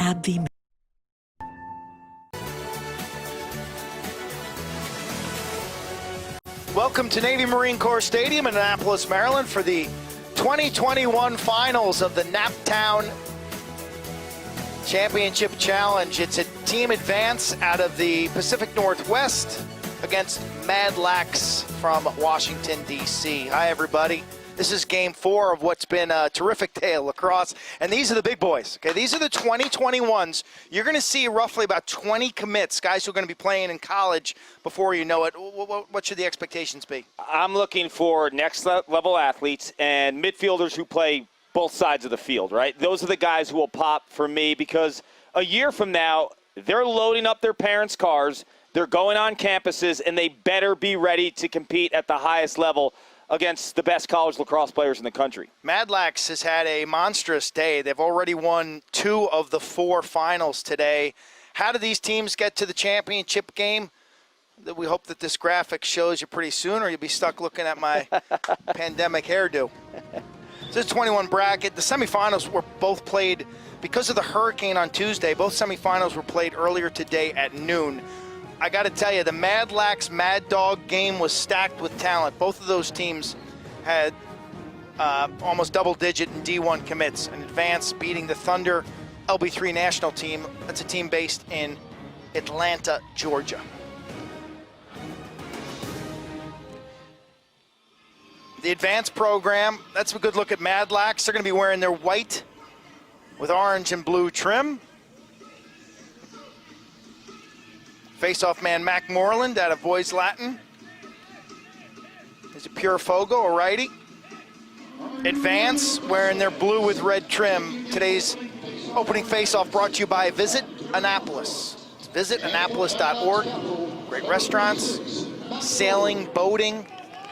ADVNC. Welcome to Navy Marine Corps Stadium in Annapolis, Maryland for the 2021 finals of the Naptown Championship Challenge. It's a team advance out of the Pacific Northwest against Madlax from Washington, D.C. Hi, everybody. This is game 4 of what's been a terrific day of lacrosse, and these are the big boys. Okay, these are the 2021s. You're going to see roughly about 20 commits, guys who are going to be playing in college before you know it. What should the expectations be? I'm looking for next-level athletes and midfielders who play both sides of the field, right? Those are the guys who will pop for me because a year from now, they're loading up their parents' cars, they're going on campuses, and they better be ready to compete at the highest level against the best college lacrosse players in the country. Madlax has had a monstrous day. They've already won 2 of the 4 finals today. How do these teams get to the championship game? We hope that this graphic shows you pretty soon, or you'll be stuck looking at my pandemic hairdo. So this 21 bracket. The semifinals were both played because of the hurricane on Tuesday. Both semifinals were played earlier today at noon. I got to tell you, the Madlax Mad Dog game was stacked with talent. Both of those teams had almost double-digit in D1 commits. An advance beating the Thunder LB3 national team. That's a team based in Atlanta, Georgia. The advanced program, that's a good look at Madlax. They're going to be wearing their white with orange and blue trim. Face-off man Mac Moreland out of Boys Latin. There's a Pure Fogo, a righty. Advance wearing their blue with red trim. Today's opening face-off brought to you by Visit Annapolis. It's visitannapolis.org. Great restaurants, sailing, boating.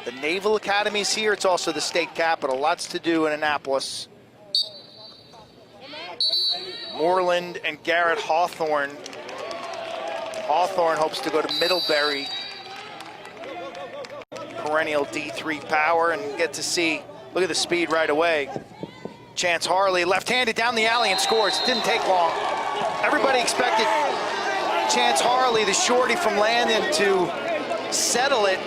The Naval Academy's here. It's also the state capital. Lots to do in Annapolis. Moreland and Garrett Hawthorne. Hawthorne hopes to go to Middlebury, perennial D3 power, and get to see, look at the speed right away. Chance Harley, left-handed down the alley and scores. It didn't take long. Everybody expected Chance Harley, the shorty from Landon, to settle it.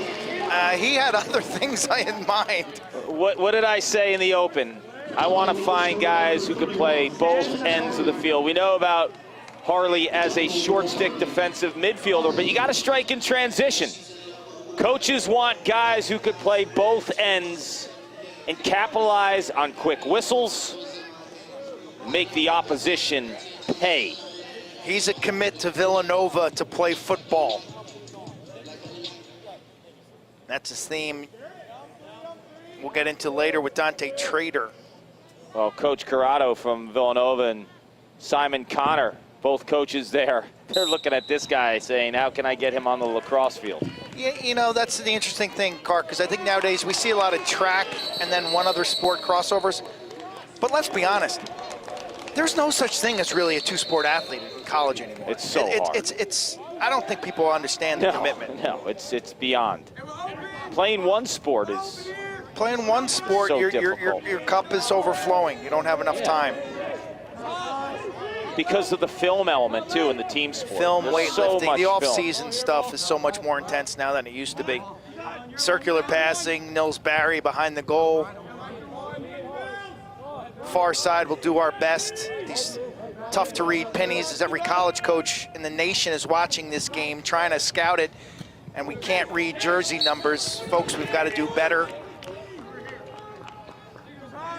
He had other things in mind. What did I say in the open? I want to find guys who can play both ends of the field. We know about Harley as a short stick defensive midfielder, but you got to strike in transition. Coaches want guys who could play both ends and capitalize on quick whistles, make the opposition pay. He's a commit to Villanova to play football. That's his theme. We'll get into later with Dante Trader. Well, Coach Corrado from Villanova and Simon Connor, both coaches there, they're looking at this guy saying, how can I get him on the lacrosse field? Yeah, you know, that's the interesting thing, Clark, because I think nowadays we see a lot of track and then one other sport crossovers. But let's be honest, there's no such thing as really a 2-sport athlete in college anymore. It's so hard. It's I don't think people understand the commitment. No, it's beyond. Playing one sport is Playing one sport, so your cup is overflowing. You don't have enough time. Because of the film element, too, in the team sport. Film, There's weightlifting, so the off-season stuff is so much more intense now than it used to be. Circular passing, Nils Barry behind the goal. Far side will do our best. These tough-to-read pennies, as every college coach in the nation is watching this game, trying to scout it, and we can't read jersey numbers. Folks, we've got to do better.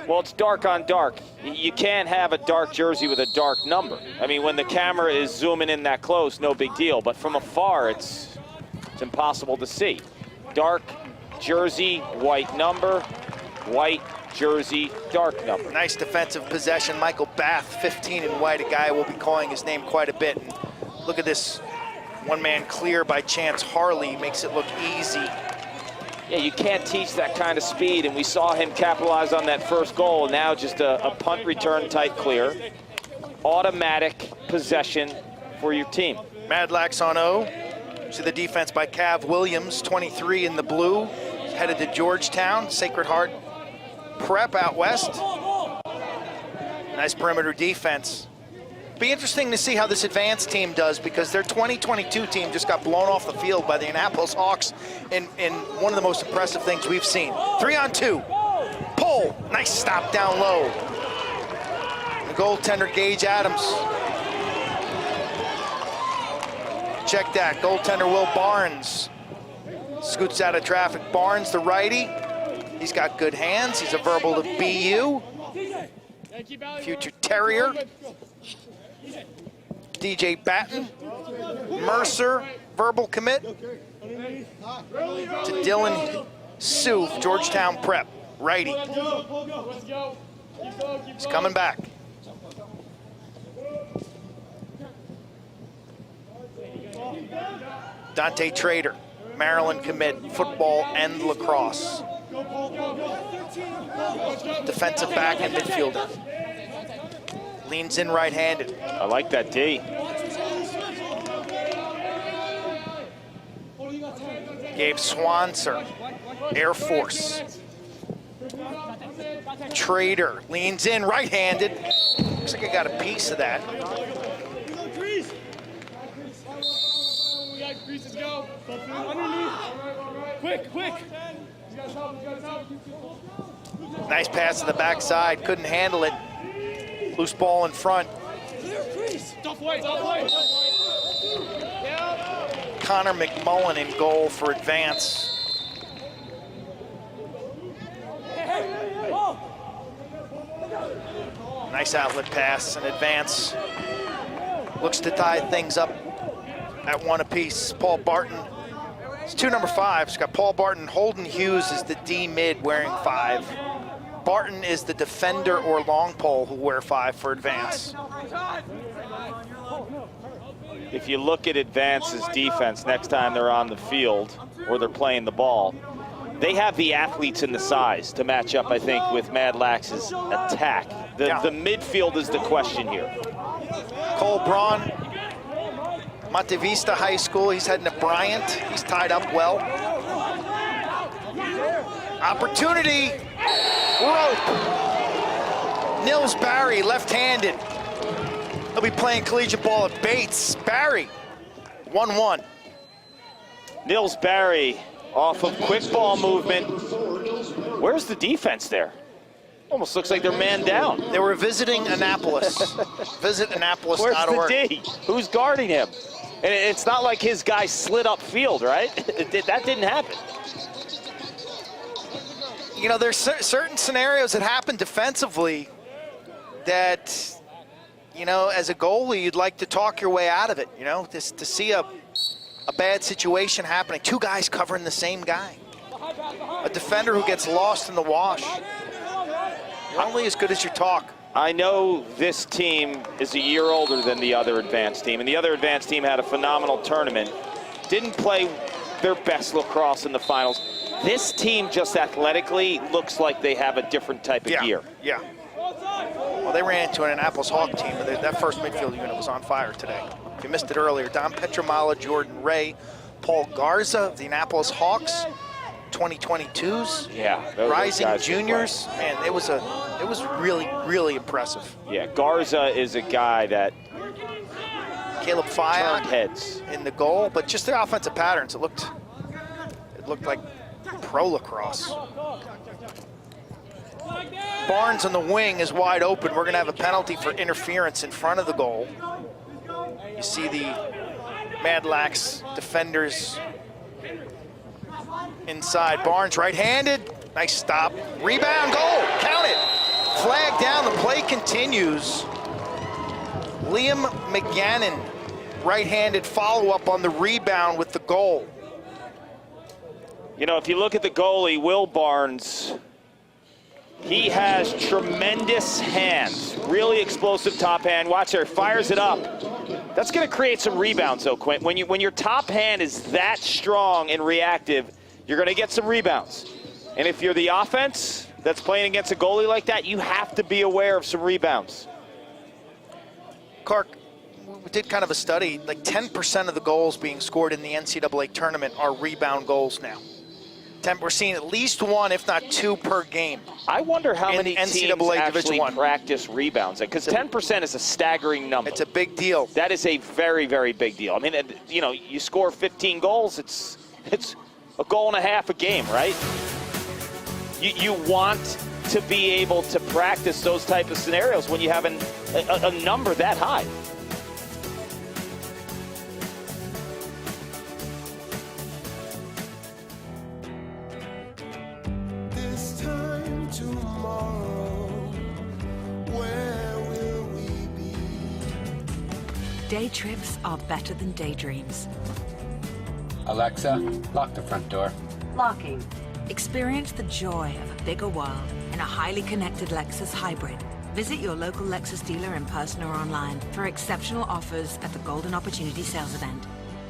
Well, it's dark on dark. You can't have a dark jersey with a dark number. I mean, when the camera is zooming in that close, no big deal. But from afar, it's impossible to see. Dark jersey, white number, white jersey, dark number. Nice defensive possession. Michael Bath, 15 in white, a guy we'll be calling his name quite a bit. And look at this one-man clear by Chance Harley. Makes it look easy. Yeah, you can't teach that kind of speed, and we saw him capitalize on that first goal. Now just a punt return type clear. Automatic possession for your team. Madlax on O. See the defense by Cav Williams, 23 in the blue. Headed to Georgetown, Sacred Heart Prep out west. Nice perimeter defense. Be interesting to see how this advanced team does, because their 2022 team just got blown off the field by the Annapolis Hawks in one of the most impressive things we've seen. 3-on-2. Pull. Nice stop down low. The goaltender, Gage Adams. Check that. Goaltender, Will Barnes. Scoots out of traffic. Barnes, the righty. He's got good hands. He's a verbal to BU. Future Terrier. DJ Batten. Mercer, verbal commit. To Dylan Souf, Georgetown Prep, righty. He's coming back. Dante Trader, Maryland commit, football and lacrosse. Defensive back and midfielder. Leans in right-handed. I like that D. Gabe Swanser, Air Force. Trader leans in right-handed. Looks like I got a piece of that. Quick. Nice pass to the backside, couldn't handle it. Loose ball in front. Connor McMullen in goal for advance. Nice outlet pass and advance. Looks to tie things up at 1 apiece. Paul Barton. It's 2 number 5s. It's got Paul Barton. Holden Hughes is the D mid wearing 5. Barton is the defender or long pole who wear 5 for advance. If you look at Advance's defense next time they're on the field or they're playing the ball, they have the athletes and the size to match up, I think, with Madlax's attack. The midfield is the question here. Cole Braun, Monte Vista High School. He's heading to Bryant. He's tied up well. Opportunity. Rope. Nils Barry, left-handed. He'll be playing collegiate ball at Bates. Barry, 1-1. Nils Barry off of quick ball movement. Where's the defense there? Almost looks like they're man down. They were visiting Annapolis. Visit Annapolis.org. Where's the D? Who's guarding him? And it's not like his guy slid upfield, right? That didn't happen. You know, there's certain scenarios that happen defensively that, you know, as a goalie, you'd like to talk your way out of it, you know, just to see a bad situation happening. 2 guys covering the same guy. A defender who gets lost in the wash. You're only as good as your talk. I know this team is a year older than the other advanced team, and the other advanced team had a phenomenal tournament. Didn't play their best lacrosse in the finals. This team just athletically looks like they have a different type of gear. Yeah. Well, they ran into an Annapolis Hawk team, but that first midfield unit was on fire today. If you missed it earlier, Don Petramala, Jordan Ray, Paul Garza of the Annapolis Hawks, 2022s. Yeah. Rising juniors. Man, it was really, really impressive. Yeah, Garza is a guy that Caleb Fayad turned heads in the goal, but just the offensive patterns, it looked like pro lacrosse. Barnes on the wing is wide open. We're gonna have a penalty for interference in front of the goal. You see the Madlax defenders inside. Barnes right-handed, nice stop. Rebound, goal, count it. Flag down, the play continues. Liam McGannon, right-handed follow-up on the rebound with the goal. You know, if you look at the goalie, Will Barnes, he has tremendous hands, really explosive top hand. Watch there, fires it up. That's going to create some rebounds, though, Quint. When your top hand is that strong and reactive, you're going to get some rebounds. And if you're the offense that's playing against a goalie like that, you have to be aware of some rebounds. Clark, we did kind of a study. Like 10% of the goals being scored in the NCAA tournament are rebound goals now. We're seeing at least one, if not two, per game. I wonder how many teams NCAA actually Division I practice rebounds, because 10% is a staggering number. It's a big deal. That is a very, very big deal. I mean, you know, you score 15 goals, it's a goal and a half a game, right? You want to be able to practice those type of scenarios when you have a number that high. This time tomorrow, where will we be? Day trips are better than daydreams. Alexa, lock the front door. Locking. Experience the joy of a bigger world in a highly connected Lexus hybrid. Visit your local Lexus dealer in person or online for exceptional offers at the Golden Opportunity Sales Event.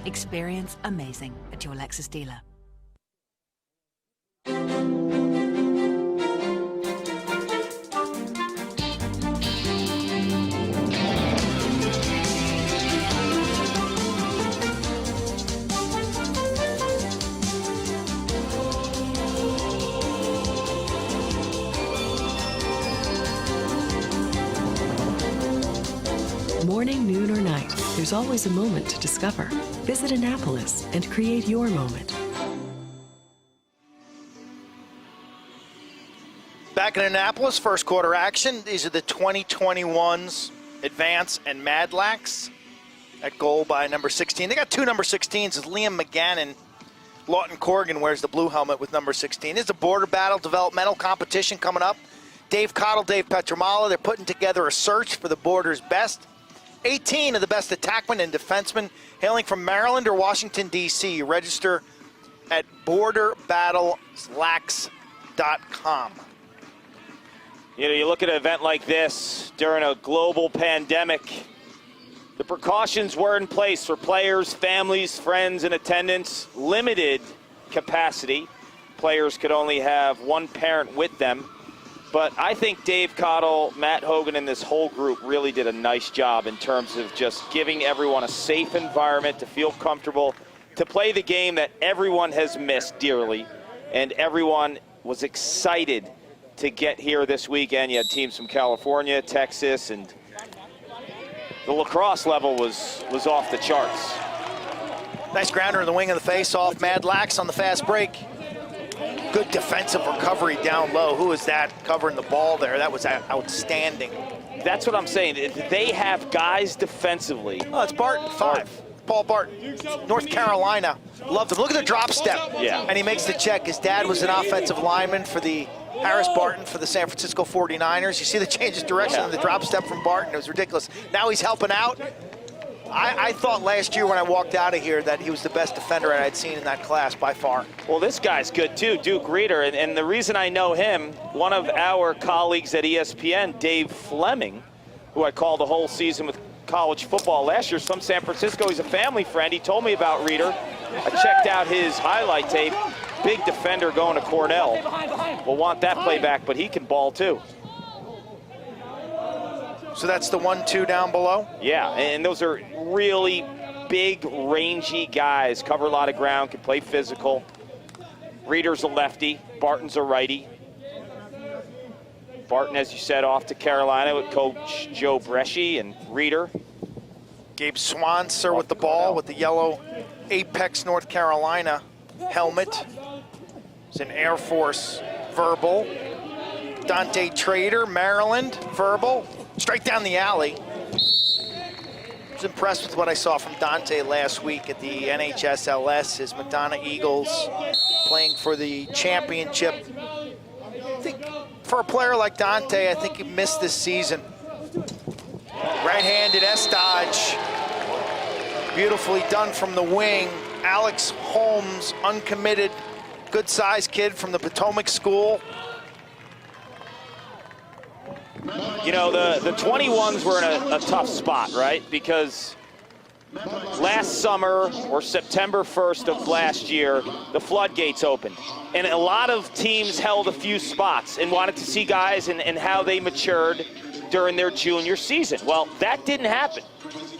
Experience amazing at your Lexus dealer. Morning, noon, or night, there's always a moment to discover. Visit Annapolis and create your moment. Back in Annapolis, first quarter action. These are the 2021s, Advance and Madlax at goal by number 16. They got two number 16s. It's Liam McGannon. Lawton Corrigan wears the blue helmet with number 16. It's a border battle developmental competition coming up. Dave Cottle, Dave Petramala, they're putting together a search for the border's best. 18 of the best attackmen and defensemen hailing from Maryland or Washington, D.C. Register at borderbattlelax.com. You know, you look at an event like this during a global pandemic, the precautions were in place for players, families, friends, and attendants. Limited capacity. Players could only have one parent with them. But I think Dave Cottle, Matt Hogan, and this whole group really did a nice job in terms of just giving everyone a safe environment to feel comfortable, to play the game that everyone has missed dearly, and everyone was excited to get here this weekend. You had teams from California, Texas, and the lacrosse level was off the charts. Nice grounder in the wing of the face-off. Madlax on the fast break. Good defensive recovery down low. Who is that covering the ball there? That was outstanding. That's what I'm saying. They have guys defensively. Oh, it's Barton, 5. Paul Barton, North Carolina. Loved him. Look at the drop step. Yeah. And he makes the check. His dad was an offensive lineman for the Harris Barton for the San Francisco 49ers. You see the change of direction in the drop step from Barton. It was ridiculous. Now he's helping out. I thought last year when I walked out of here that he was the best defender I'd seen in that class by far. Well, this guy's good too, Duke Reeder. And the reason I know him, one of our colleagues at ESPN, Dave Fleming, who I called the whole season with college football last year, is from San Francisco. He's a family friend. He told me about Reeder. I checked out his highlight tape. Big defender going to Cornell. We'll want that playback, but he can ball too. So that's the 1-2 down below? Yeah, and those are really big, rangy guys. Cover a lot of ground, can play physical. Reeder's a lefty, Barton's a righty. Barton, as you said, off to Carolina with Coach Joe Bresci, and Reeder. Gabe Swanser with the ball with the yellow Apex North Carolina helmet. It's an Air Force verbal. Dante Trader, Maryland, verbal. Straight down the alley. I was impressed with what I saw from Dante last week at the NHSLS, his Madonna Eagles, playing for the championship. I think for a player like Dante, I think he missed this season. Right-handed S-dodge. Beautifully done from the wing. Alex Holmes, uncommitted, good-sized kid from the Potomac School. You know, the 21s were in a tough spot, right? Because last summer, or September 1st of last year, the floodgates opened. And a lot of teams held a few spots and wanted to see guys and how they matured during their junior season. Well, that didn't happen.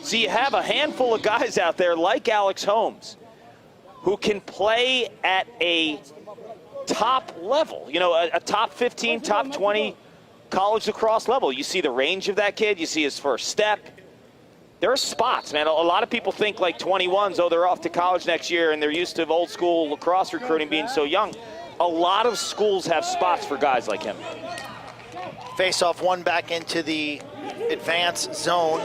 So you have a handful of guys out there like Alex Holmes who can play at a top level. You know, a top 15, top 20 college lacrosse level. You see the range of that kid. You see his first step. There are spots, man. A lot of people think like 21s, oh, they're off to college next year, and they're used to old school lacrosse recruiting being so young. A lot of schools have spots for guys like him. Face-off one back into the advance zone.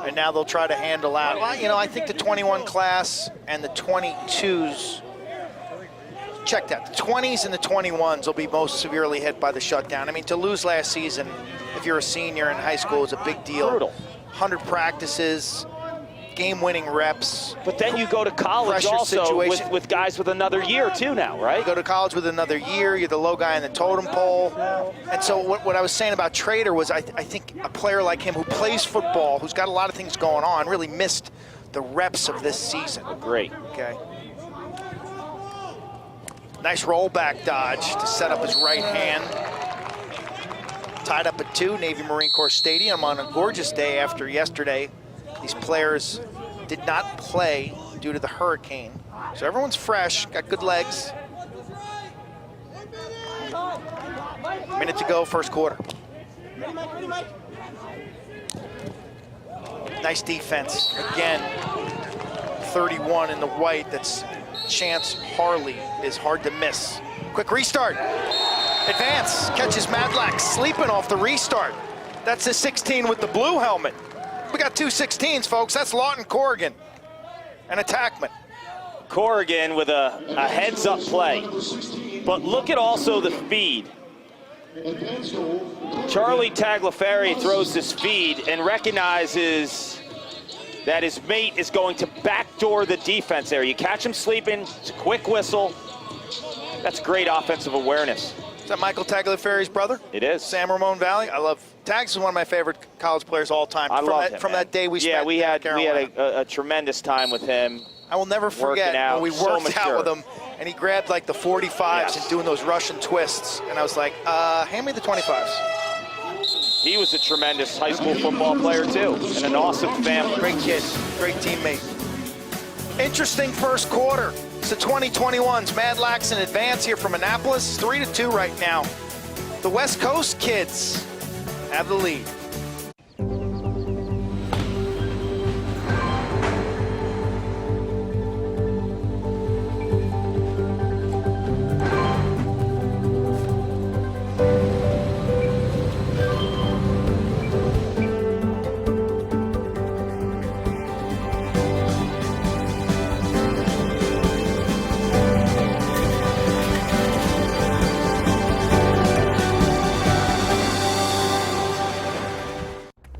And now they'll try to handle out. Well, you know, I think the 21 class and the 22s, check that. The 20s and the 21s will be most severely hit by the shutdown. I mean, to lose last season, if you're a senior in high school, is a big deal. Brutal. 100 practices, game-winning reps. But then you go to college also with guys with another year too now, right? You go to college with another year, you're the low guy in the totem pole. And so what I was saying about Trader was I think a player like him who plays football, who's got a lot of things going on, really missed the reps of this season. Great. Okay. Nice rollback dodge to set up his right hand. Tied up at 2, Navy Marine Corps Stadium on a gorgeous day after yesterday. These players did not play due to the hurricane. So everyone's fresh, got good legs. Minute to go, first quarter. Nice defense. Again, 31 in the white. That's Chance Harley is hard to miss. Quick restart. Advance, catches Madlax sleeping off the restart. That's the 16 with the blue helmet. We got 2 16s, folks. That's Lawton Corrigan, an attackman. Corrigan with a heads-up play. But look at also the feed. Charlie Tagliaferri throws this feed and recognizes that his mate is going to backdoor the defense there. You catch him sleeping, it's a quick whistle. That's great offensive awareness. Is that Michael Tagliaferri's brother? It is. Sam Ramon Valley. I love Tags is one of my favorite college players all time. I love him, from that day we spent. Yeah, we had a tremendous time with him. I will never forget when we worked out with him, and he grabbed like the 45s and doing those Russian twists, and I was like, hand me the 25s. He was a tremendous high school football player too, and an awesome family. Great kid, great teammate. Interesting first quarter. It's the 2021s. Madlax in advance here from Annapolis, 3-2 right now. The West Coast kids have the lead.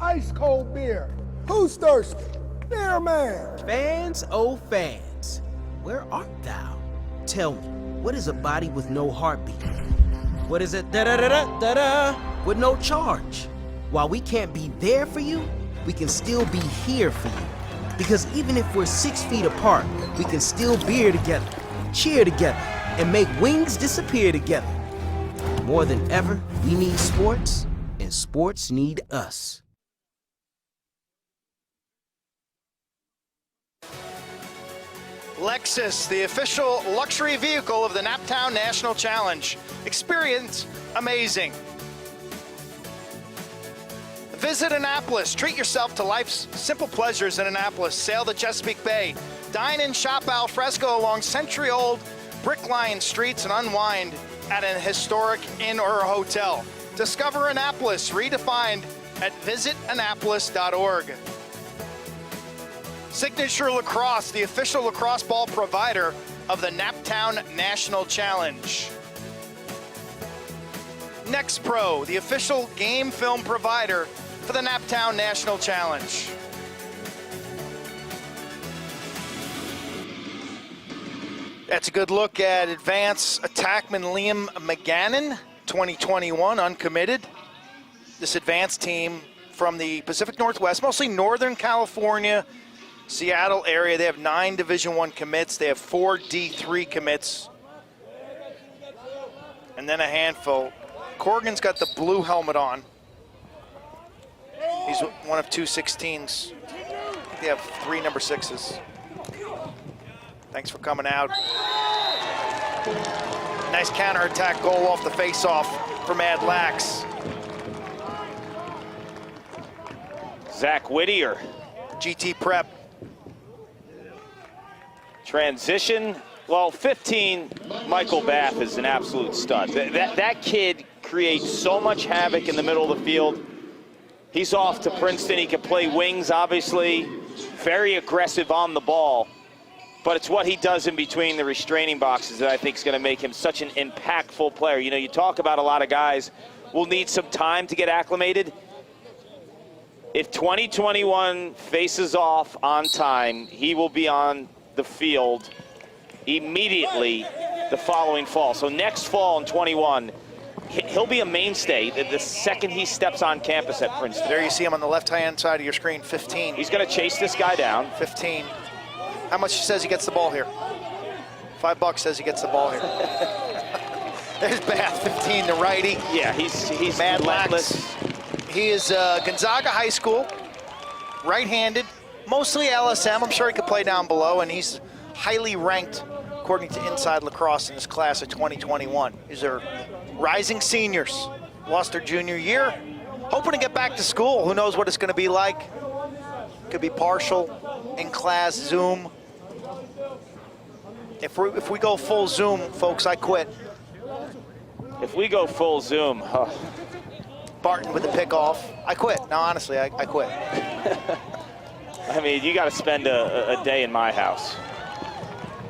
Ice cold beer. Who's thirsty? Beer man. Fans, oh fans, where art thou? Tell me, what is a body with no heartbeat? What is it da-da-da-da-da-da with no charge? While we can't be there for you, we can still be here for you. Because even if we're 6 feet apart, we can still beer together, cheer together, and make wings disappear together. More than ever, we need sports, and sports need us. Lexus, the official luxury vehicle of the Naptown National Challenge. Experience amazing. Visit Annapolis. Treat yourself to life's simple pleasures in Annapolis. Sail the Chesapeake Bay. Dine and shop al fresco along century-old brick-lined streets and unwind at an historic inn or hotel. Discover Annapolis, redefined at visitannapolis.org. Signature Lacrosse, the official lacrosse ball provider of the Naptown National Challenge. Next Pro, the official game film provider for the Naptown National Challenge. That's a good look at advance attackman Liam McGannon, 2021, uncommitted. This advance team from the Pacific Northwest, mostly Northern California, Seattle area. They have 9 Division I commits. They have 4 D3 commits. And then a handful. Corrigan's got the blue helmet on. He's one of 2 16s. They have 3 number 6s. Thanks for coming out. Nice counterattack goal off the faceoff for Madlax. Zach Whittier. GT prep. Transition. Well, 15, Michael Bath is an absolute stud. That kid creates so much havoc in the middle of the field. He's off to Princeton. He can play wings, obviously. Very aggressive on the ball. But it's what he does in between the restraining boxes that I think is going to make him such an impactful player. You know, you talk about a lot of guys will need some time to get acclimated. If 2021 faces off on time, he will be on the field immediately the following fall. So next fall in 21, he'll be a mainstay the second he steps on campus at Princeton. There you see him on the left-hand side of your screen, 15. He's going to chase this guy down. 15. How much says he gets the ball here? $5 says he gets the ball here. There's Bath, 15, the righty. Yeah, he's Madlax. He is Gonzaga High School, right-handed, mostly LSM. I'm sure he could play down below, and he's highly ranked according to Inside Lacrosse in this class of 2021. These are rising seniors, lost their junior year, hoping to get back to school. Who knows what it's going to be like? Could be partial, in-class, Zoom. If we go full Zoom, folks, I quit. If we go full Zoom, Barton with the pick off. I quit. No, honestly, I quit. I mean, you got to spend a day in my house.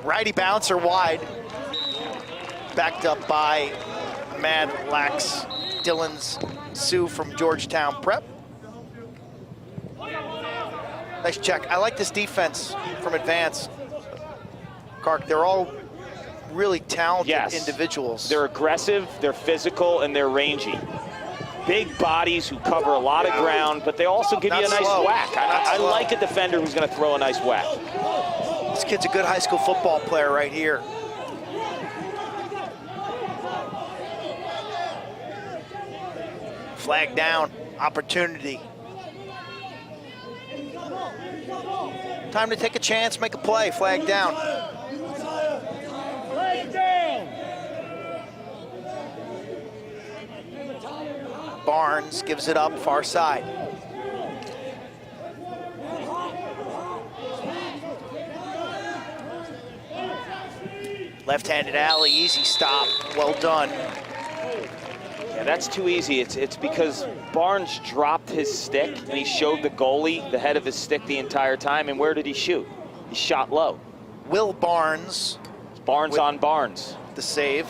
Righty bouncer wide. Backed up by Madlax. Dylan's Sue from Georgetown Prep. Nice check. I like this defense from Advance. Kark, they're all really talented individuals. They're aggressive, they're physical, and they're rangy. Big bodies who cover a lot of ground, but they also give you a nice whack. I like a defender who's going to throw a nice whack. This kid's a good high school football player right here. Flag down, opportunity. Time to take a chance, make a play, flag down. Barnes gives it up, far side. Left-handed alley, easy stop, well done. Yeah, that's too easy. It's because Barnes dropped his stick and he showed the goalie the head of his stick the entire time. And where did he shoot? He shot low. Will Barnes. Barnes on Barnes. The save.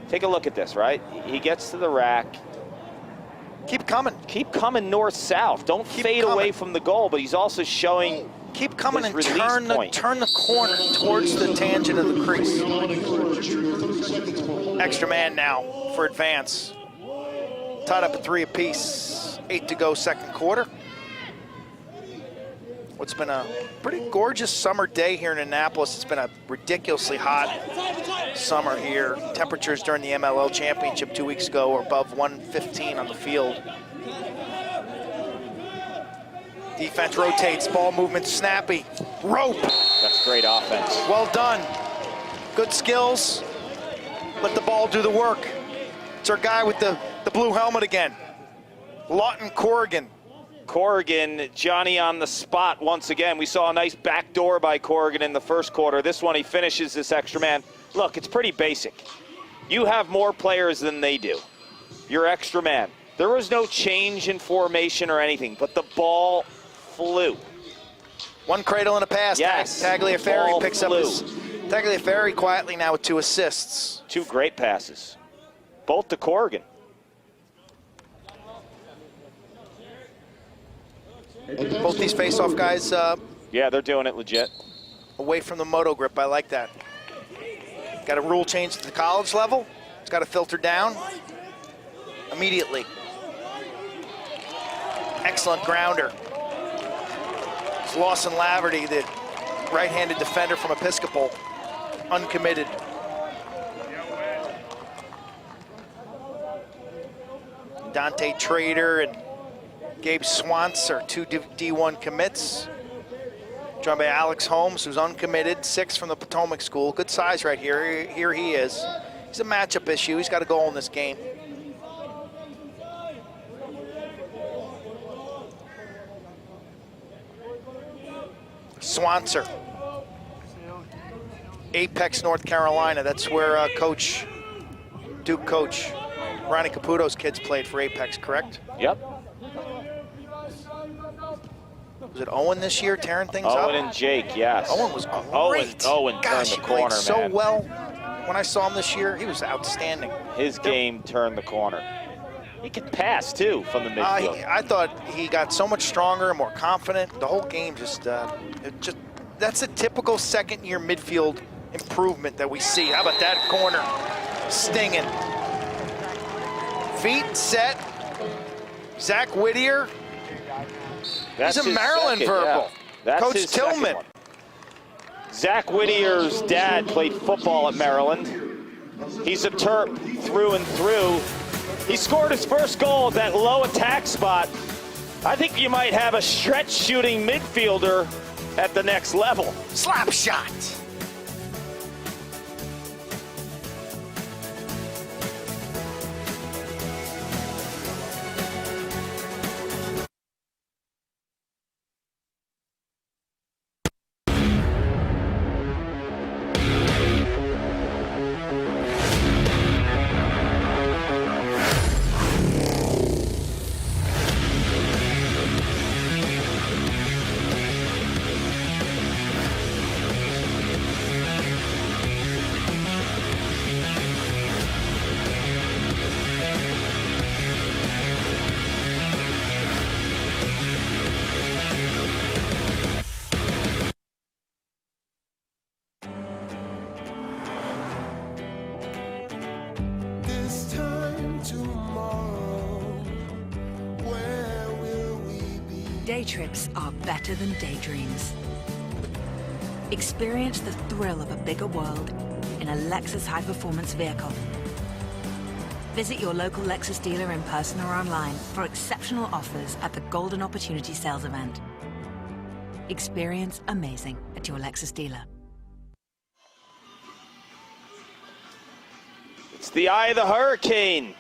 Take a look at this, right? He gets to the rack. Keep coming. Keep coming north-south. Don't fade away from the goal, but he's also showing keep coming and turn the corner towards the tangent of the crease. Extra man now for Advance. Tied up at 3 apiece. 8 to go, second quarter. What's been a pretty gorgeous summer day here in Annapolis. It's been a ridiculously hot summer here. Temperatures during the MLL Championship 2 weeks ago were above 115 on the field. Defense rotates, ball movement snappy. Rope. That's great offense. Well done. Good skills. Let the ball do the work. It's our guy with the blue helmet again. Lawton Corrigan. Corrigan, Johnny on the spot once again. We saw a nice backdoor by Corrigan in the first quarter. This one, he finishes this extra man. Look, it's pretty basic. You have more players than they do. You're extra man. There was no change in formation or anything, but the ball flew. One cradle and a pass. Yes. Tagliaferri picks up his. Tagliaferri quietly now with 2 assists. 2 great passes. Both to Corrigan. Both these face-off guys. Yeah, they're doing it legit. Away from the moto grip, I like that. Got a rule change to the college level. It's got to filter down immediately. Excellent grounder. It's Lawson Laverty, the right-handed defender from Episcopal, uncommitted. Dante Trader and Gabe Swantz are 2 D1 commits. Joined by Alex Holmes, who's uncommitted, 6 from the Potomac School. Good size right here. Here he is. He's a matchup issue. He's got a goal in this game. Swanser. Apex, North Carolina. That's where Duke coach Ronnie Caputo's kids played for Apex, correct? Yep. Was it Owen this year tearing things up? Owen and Jake, yes. Owen was great. Owen Gosh, turned the he played corner, so man. well. When I saw him this year, he was outstanding. His game turned the corner. He could pass, too, from the midfield. I thought he got so much stronger and more confident. The whole game that's a typical second-year midfield improvement that we see. How about that corner? Stinging. Feet set. Zach Whittier. He's a Maryland verbal. Yeah. Coach Tillman. Zach Whittier's dad played football at Maryland. He's a Terp through and through. He scored his first goal at that low attack spot. I think you might have a stretch shooting midfielder at the next level. Slap shot. This time tomorrow, where will we be? Day trips are better than daydreams. Experience the thrill of a bigger world in a Lexus high-performance vehicle. Visit your local Lexus dealer in person or online for exceptional offers at the Golden Opportunity Sales event. Experience amazing at your Lexus dealer. It's the eye of the hurricane.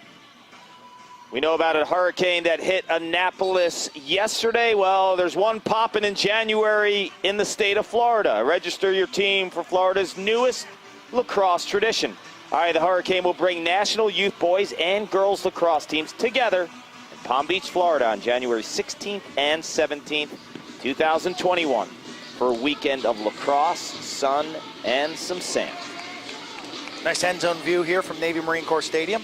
We know about a hurricane that hit Annapolis yesterday. Well, there's one popping in January in the state of Florida. Register your team for Florida's newest lacrosse tradition. Eye of the Hurricane will bring national youth boys and girls lacrosse teams together in Palm Beach, Florida on January 16th and 17th, 2021 for a weekend of lacrosse, sun, and some sand. Nice end zone view here from Navy Marine Corps Stadium.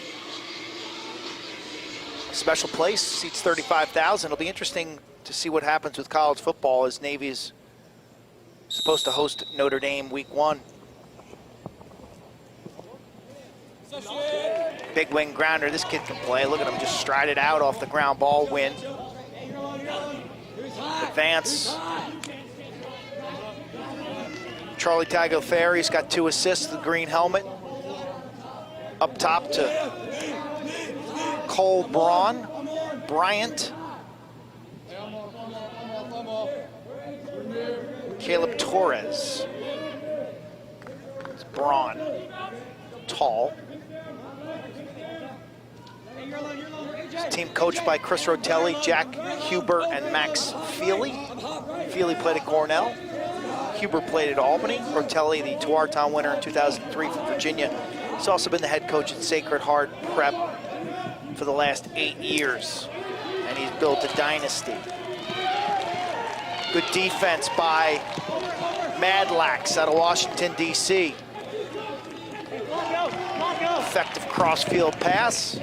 Special place, seats 35,000. It'll be interesting to see what happens with college football as Navy's supposed to host Notre Dame week 1. Big wing grounder, this kid can play. Look at him just stride it out off the ground, ball win. Advance. Charlie Tagliaferri's got 2 assists, the green helmet. Up top to Cole Bryant. Caleb Torres. It's Braun. Tall. Team coached by Chris Rotelli, Jack Huber, and Max Feely. Feely played at Cornell. Huber played at Albany. Rotelli, the Tuarton winner in 2003 from Virginia. He's also been the head coach at Sacred Heart Prep for the last 8 years. And he's built a dynasty. Good defense by Madlax out of Washington, D.C. Effective cross-field pass.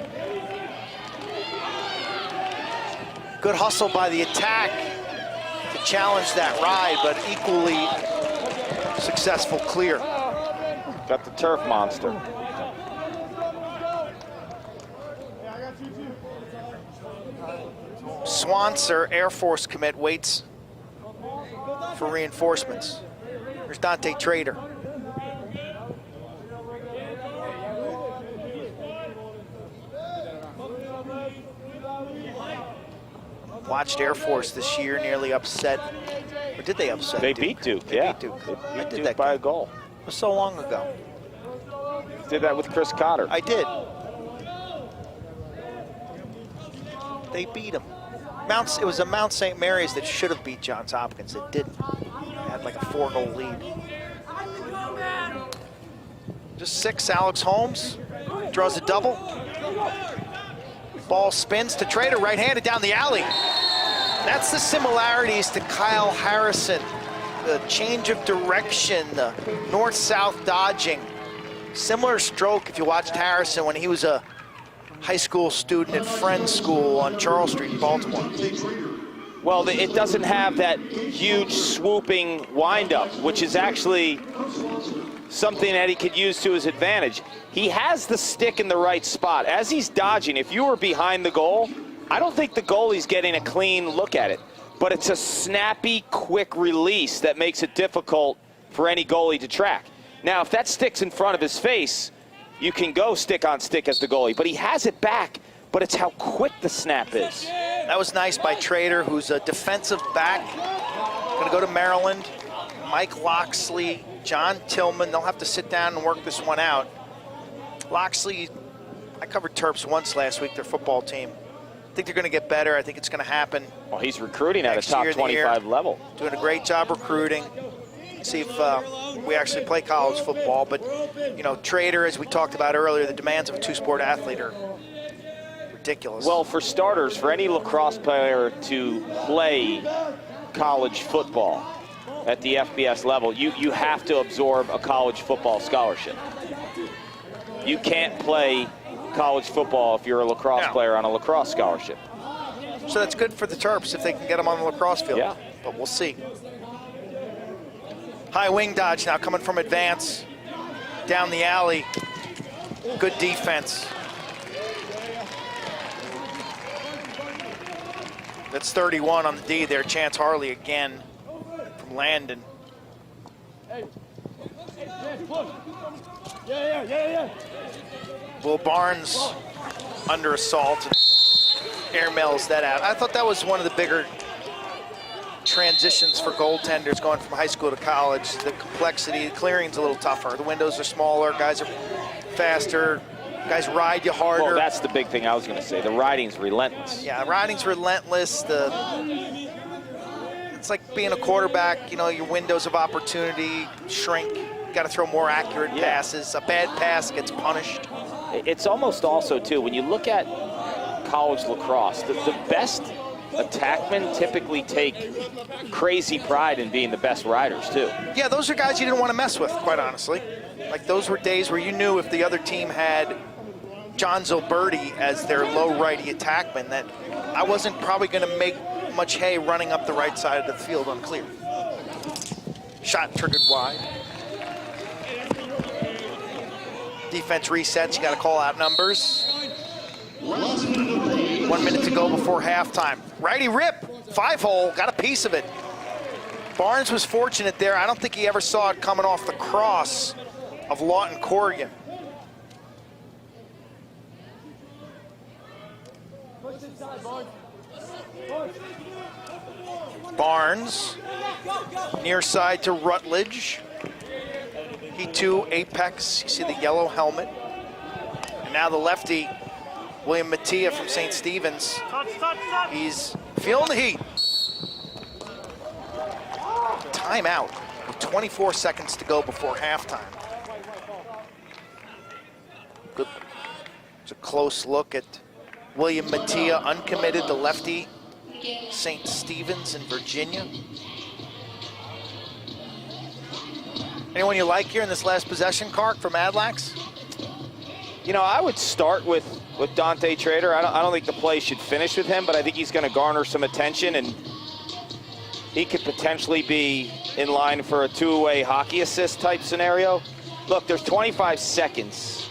Good hustle by the attack to challenge that ride, but equally successful clear. Got the turf monster. Swanser, Air Force commit, waits for reinforcements. There's Dante Trader. Watched Air Force this year, nearly upset Or did they upset They Duke? beat Duke, They yeah. beat Duke. They I beat did Duke that by a goal. It was so long ago. Did that with Chris Cotter. I did. They beat him. It was a Mount St. Mary's that should have beat Johns Hopkins that didn't. They had like a 4-goal lead. Just 6, Alex Holmes draws a double. Ball spins to Trader, right-handed down the alley. That's the similarities to Kyle Harrison. The change of direction, the north-south dodging. Similar stroke if you watched Harrison when he was a high school student at Friends School on Charles Street in Baltimore. Well, it doesn't have that huge swooping windup, which is actually something that he could use to his advantage. He has the stick in the right spot. As he's dodging, if you were behind the goal, I don't think the goalie's getting a clean look at it. But it's a snappy, quick release that makes it difficult for any goalie to track. Now, if that stick's in front of his face, you can go stick on stick as the goalie. But he has it back, but it's how quick the snap is. That was nice by Trader, who's a defensive back. Going to go to Maryland. Mike Loxley, John Tillman, they'll have to sit down and work this one out. Loxley, I covered Terps once last week, their football team. I think they're going to get better. I think it's going to happen. Well, he's recruiting at a top 25 level. Doing a great job recruiting. See if we actually play college football. But, you know, Trader, as we talked about earlier, the demands of a two-sport athlete are ridiculous. Well, for starters, for any lacrosse player to play college football at the FBS level, you have to absorb a college football scholarship. You can't play college football if you're a lacrosse player on a lacrosse scholarship. So that's good for the Terps if they can get them on the lacrosse field. Yeah. But we'll see. High wing dodge now coming from advance. Down the alley. Good defense. That's 31 on the D there. Chance Harley again from Landon. Will Barnes under assault and airmails that out. I thought that was one of the bigger transitions for goaltenders going from high school to college. The complexity, the clearing's a little tougher. The windows are smaller, guys are faster, guys ride you harder. Well, that's the big thing I was going to say. The riding's relentless. Yeah, riding's relentless. It's like being a quarterback, you know, your windows of opportunity shrink. You got to throw more accurate passes. A bad pass gets punished. It's almost also, too, when you look at college lacrosse, the best attackmen typically take crazy pride in being the best riders, too. Yeah, those are guys you didn't want to mess with, quite honestly. Like, those were days where you knew if the other team had John Zilberti as their low righty attackman, that I wasn't probably going to make much hay running up the right side of the field unclear. Shot triggered wide. Defense resets, you got to call out numbers. 1 minute to go before halftime. Righty rip, 5-hole, got a piece of it. Barnes was fortunate there. I don't think he ever saw it coming off the cross of Lawton Corrigan. Barnes, near side to Rutledge. He too, apex, you see the yellow helmet. And now the lefty, William Mattia from St. Stephen's. He's feeling the heat. Timeout with 24 seconds to go before halftime. Good. It's a close look at William Mattia, uncommitted, the lefty, St. Stephen's in Virginia. Anyone you like here in this last possession, Clark, for Madlax? You know, I would start with Dante Trader. I don't think the play should finish with him, but I think he's going to garner some attention, and he could potentially be in line for a two-way hockey assist type scenario. Look, there's 25 seconds.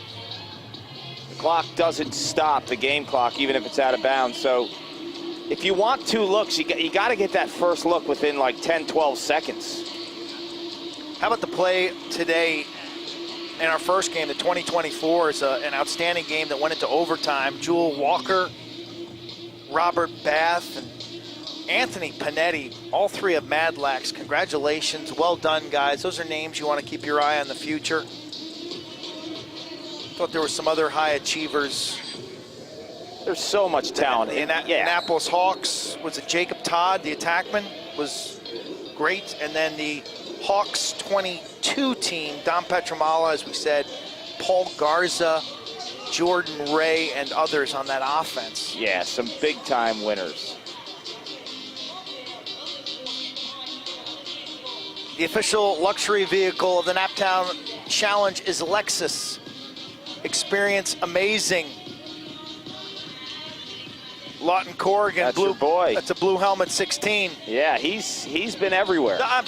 The clock doesn't stop, the game clock, even if it's out of bounds. So if you want two looks, you got to get that first look within like 10, 12 seconds. How about the play today in our first game? The 2024 is an outstanding game that went into overtime. Jewel Walker, Robert Bath, and Anthony Panetti, all three of Madlax. Congratulations. Well done, guys. Those are names you want to keep your eye on in the future. Thought there were some other high achievers. There's so much talent. Annapolis Hawks, was it Jacob Todd, the attackman, was great. And then the Hawks 22 team, Don Petramala, as we said, Paul Garza, Jordan Ray, and others on that offense. Yeah, some big-time winners. The official luxury vehicle of the Naptown Challenge is Lexus. Experience amazing. Lawton Corrigan, That's your boy. That's a blue helmet 16. Yeah, he's been everywhere. I'm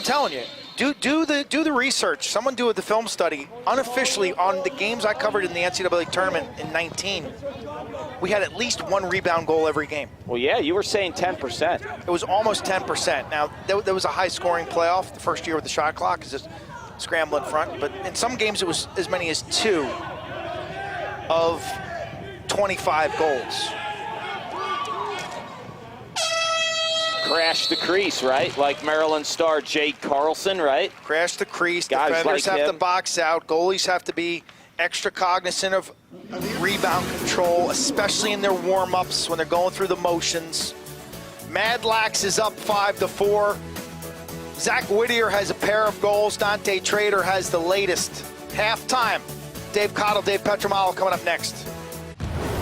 telling you, do the research. Someone do the film study. Unofficially, on the games I covered in the NCAA tournament in 19, we had at least one rebound goal every game. Well, yeah, you were saying 10%. It was almost 10%. Now, there was a high-scoring playoff the first year with the shot clock, because just scramble in front. But in some games, it was as many as 2 of 25 goals. Crash the crease, right? Like Maryland star Jake Carlson, right? Crash the crease. Guys Defenders like have him. to box out. Goalies have to be extra cognizant of rebound control, especially in their warm-ups when they're going through the motions. Madlax is up 5-4. Zach Whittier has a pair of goals. Dante Trader has the latest. Halftime. Dave Cottle, Dave Petramala coming up next.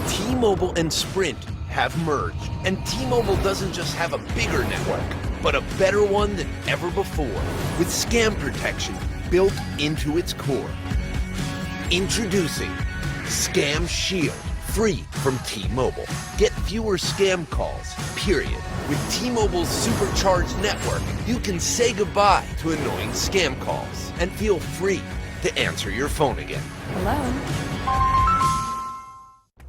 T-Mobile and Sprint have merged, and T-Mobile doesn't just have a bigger network, but a better one than ever before, with scam protection built into its core. Introducing Scam Shield, free from T-Mobile. Get fewer scam calls, period. With T-Mobile's supercharged network, you can say goodbye to annoying scam calls and feel free to answer your phone again.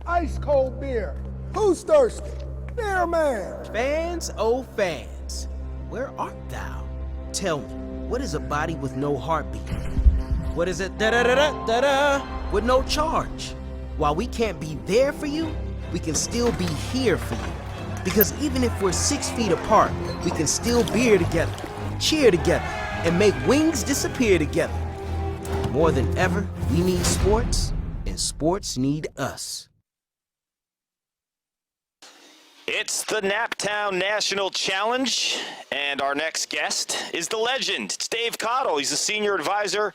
Ice cold beer. Who's thirsty? Beer man. Fans, oh fans, where art thou? Tell me, what is a body with no heartbeat? What is it, da-da-da-da-da-da, with no charge? While we can't be there for you, we can still be here for you. Because even if we're 6 feet apart, we can still beer together, cheer together, and make wings disappear together. More than ever, we need sports, and sports need us. It's the Naptown National Challenge, and our next guest is the legend. It's Dave Cottle. He's the senior advisor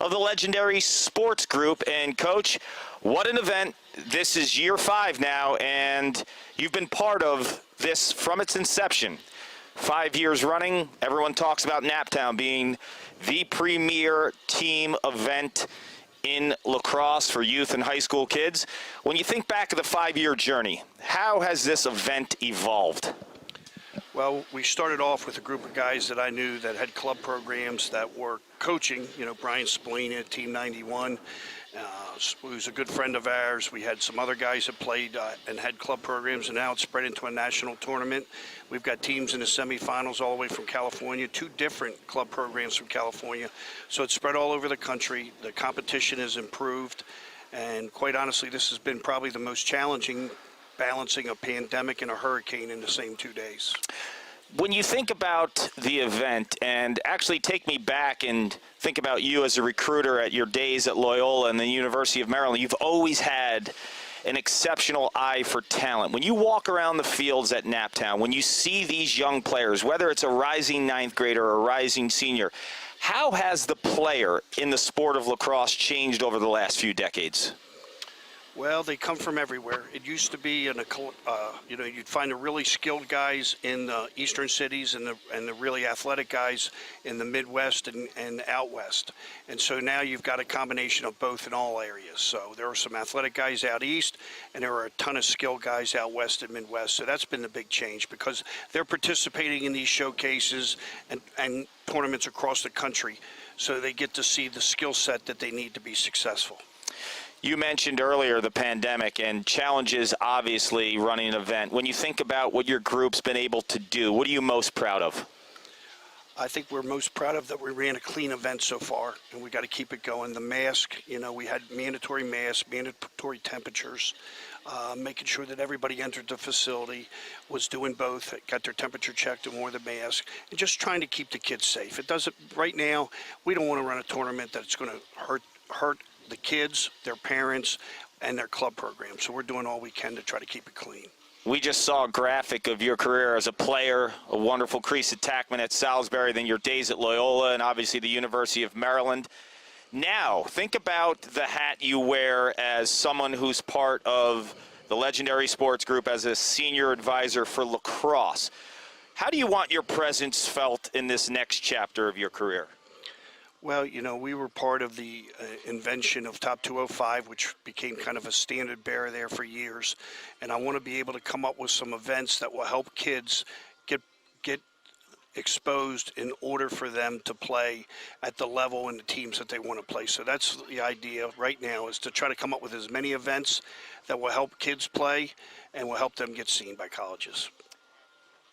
of the legendary sports group. And Coach, what an event. This is year 5 now, and you've been part of this from its inception. 5 years running. Everyone talks about Naptown being the premier team event in lacrosse for youth and high school kids. When you think back of the 5-year journey, how has this event evolved? Well, we started off with a group of guys that I knew that had club programs that were coaching. You know, Brian Spallina, Team 91, who's a good friend of ours. We had some other guys that played and had club programs, and now it's spread into a national tournament. We've got teams in the semifinals all the way from California, 2 different club programs from California. So it's spread all over the country. The competition has improved, and quite honestly, this has been probably the most challenging, balancing a pandemic and a hurricane in the same 2 days. When you think about the event, and actually take me back and think about you as a recruiter at your days at Loyola and the University of Maryland, you've always had an exceptional eye for talent. When you walk around the fields at Naptown, when you see these young players, whether it's a rising 9th grader or a rising senior, how has the player in the sport of lacrosse changed over the last few decades? Well, they come from everywhere. It used to be, you'd find the really skilled guys in the eastern cities and the really athletic guys in the Midwest and out west. And so now you've got a combination of both in all areas. So there are some athletic guys out east, and there are a ton of skilled guys out west and Midwest. So that's been the big change, because they're participating in these showcases and tournaments across the country. So they get to see the skill set that they need to be successful. You mentioned earlier the pandemic and challenges, obviously, running an event. When you think about what your group's been able to do, what are you most proud of? I think we're most proud of that we ran a clean event so far, and we got to keep it going. The mask, we had mandatory masks, mandatory temperatures. making sure that everybody entered the facility was doing both, got their temperature checked and wore the mask, and just trying to keep the kids safe. It doesn't, right now, we don't want to run a tournament that's going to hurt the kids, their parents, and their club program. So we're doing all we can to try to keep it clean. We just saw a graphic of your career as a player, a wonderful crease attackman at Salisbury, then your days at Loyola, and obviously the University of Maryland. Now, think about the hat you wear as someone who's part of the Legendary Sports Group as a senior advisor for lacrosse. How do you want your presence felt in this next chapter of your career? Well, you know, we were part of the invention of Top 205, which became kind of a standard bearer there for years. And I want to be able to come up with some events that will help kids get exposed in order for them to play at the level and the teams that they want to play. So that's the idea right now, is to try to come up with as many events that will help kids play and will help them get seen by colleges.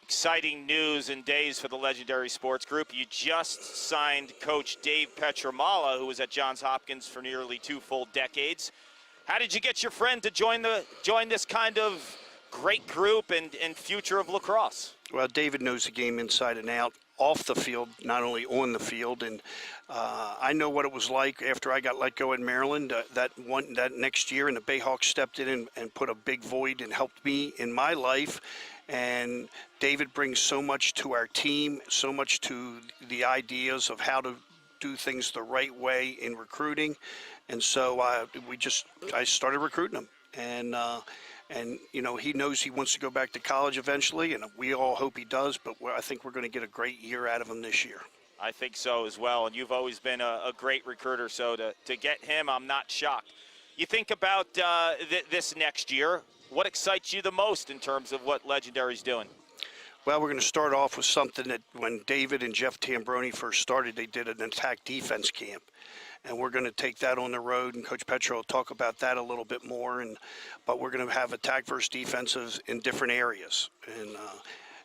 Exciting news and days for the Legendary Sports Group. You just signed Coach Dave Petramala, who was at Johns Hopkins for nearly 2 full decades. How did you get your friend to join this kind of great group and future of lacrosse? Well, David knows the game inside and out, off the field, not only on the field. And I know what it was like after I got let go in Maryland that next year, and the Bayhawks stepped in and put a big void and helped me in my life. And David brings so much to our team, so much to the ideas of how to do things the right way in recruiting. And so I started recruiting him. And you know, he knows he wants to go back to college eventually, and we all hope he does, but I think we're going to get a great year out of him this year. I think so as well, and you've always been a great recruiter, so to get him, I'm not shocked. You think about this next year, what excites you the most in terms of what Legendary's doing? Well, we're going to start off with something that when David and Jeff Tambroni first started, they did an attack defense camp. And we're going to take that on the road, and Coach Petro will talk about that a little bit more. But we're going to have attack versus defensive in different areas. And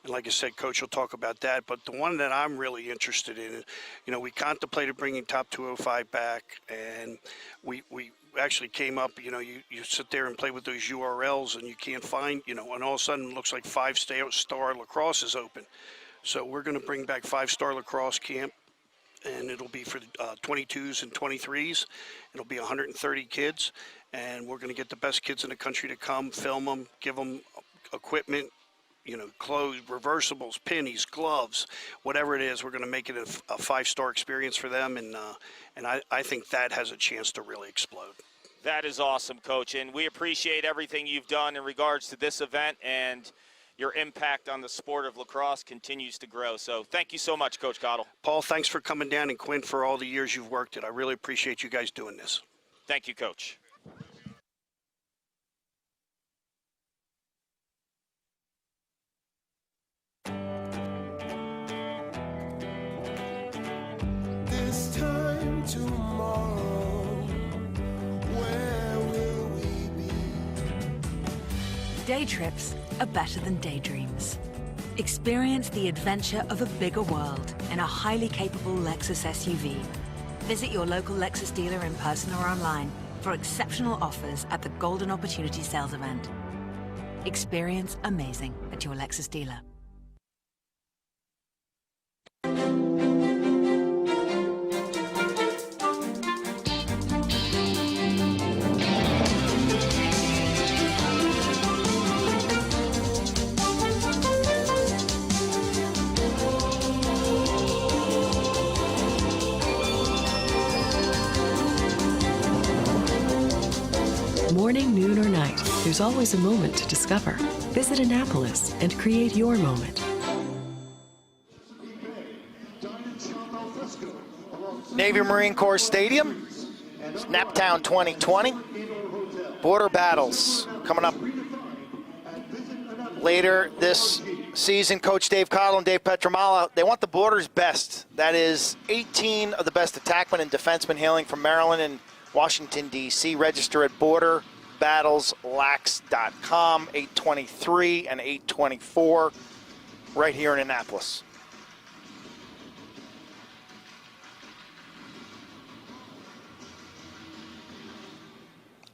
like I said, Coach will talk about that. But the one that I'm really interested in, you know, we contemplated bringing Top 205 back, and we actually came up, you know, you sit there and play with those URLs, and you can't find, you know, and all of a sudden it looks like 5-star lacrosse is open. So we're going to bring back 5-star lacrosse camp. And it'll be for 22s and 23s. It'll be 130 kids, and we're going to get the best kids in the country to come, film them, give them equipment, you know, clothes, reversibles, pennies, gloves, whatever it is. We're going to make it a 5-star experience for them, and I think that has a chance to really explode. That is awesome, Coach, and we appreciate everything you've done in regards to this event, and your impact on the sport of lacrosse continues to grow. So thank you so much, Coach Cottle. Paul, thanks for coming down, and Quinn, for all the years you've worked it. I really appreciate you guys doing this. Thank you, Coach. This time tomorrow, where will we be? Day trips are better than daydreams. Experience the adventure of a bigger world in a highly capable Lexus SUV. Visit your local Lexus dealer in person or online for exceptional offers at the Golden Opportunity Sales Event. Experience amazing at your Lexus dealer. Morning, noon, or night, there's always a moment to discover. Visit Annapolis and create your moment. Navy Marine Corps Stadium, Naptown 2020. Border battles coming up later this season. Coach Dave Cottle and Dave Petramala, they want the border's best. That is 18 of the best attackmen and defensemen hailing from Maryland and Washington, D.C. Register at borderbattleslax.com, 823 and 824, right here in Annapolis.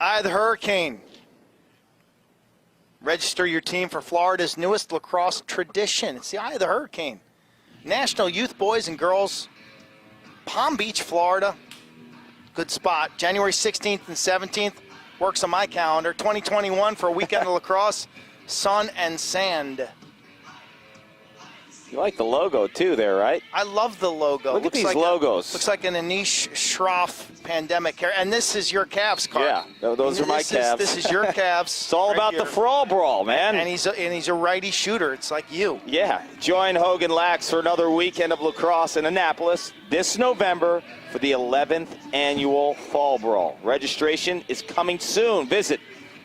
Eye of the hurricane. Register your team for Florida's newest lacrosse tradition. It's the Eye of the Hurricane. National Youth Boys and Girls, Palm Beach, Florida. Good spot. January 16th and 17th. Works on my calendar. 2021 for a weekend of lacrosse, sun and sand. You like the logo too there, right? I love the logo. Look at these logos. Looks like an Anish Shroff pandemic. And this is your Cavs card. Yeah, those are my Cavs. This is your Cavs. It's all right about here. the Frawl Brawl, man. And he's a righty shooter. It's like you. Yeah. Join Hogan Lax for another weekend of lacrosse in Annapolis this November for the 11th annual Fall Brawl. Registration is coming soon. Visit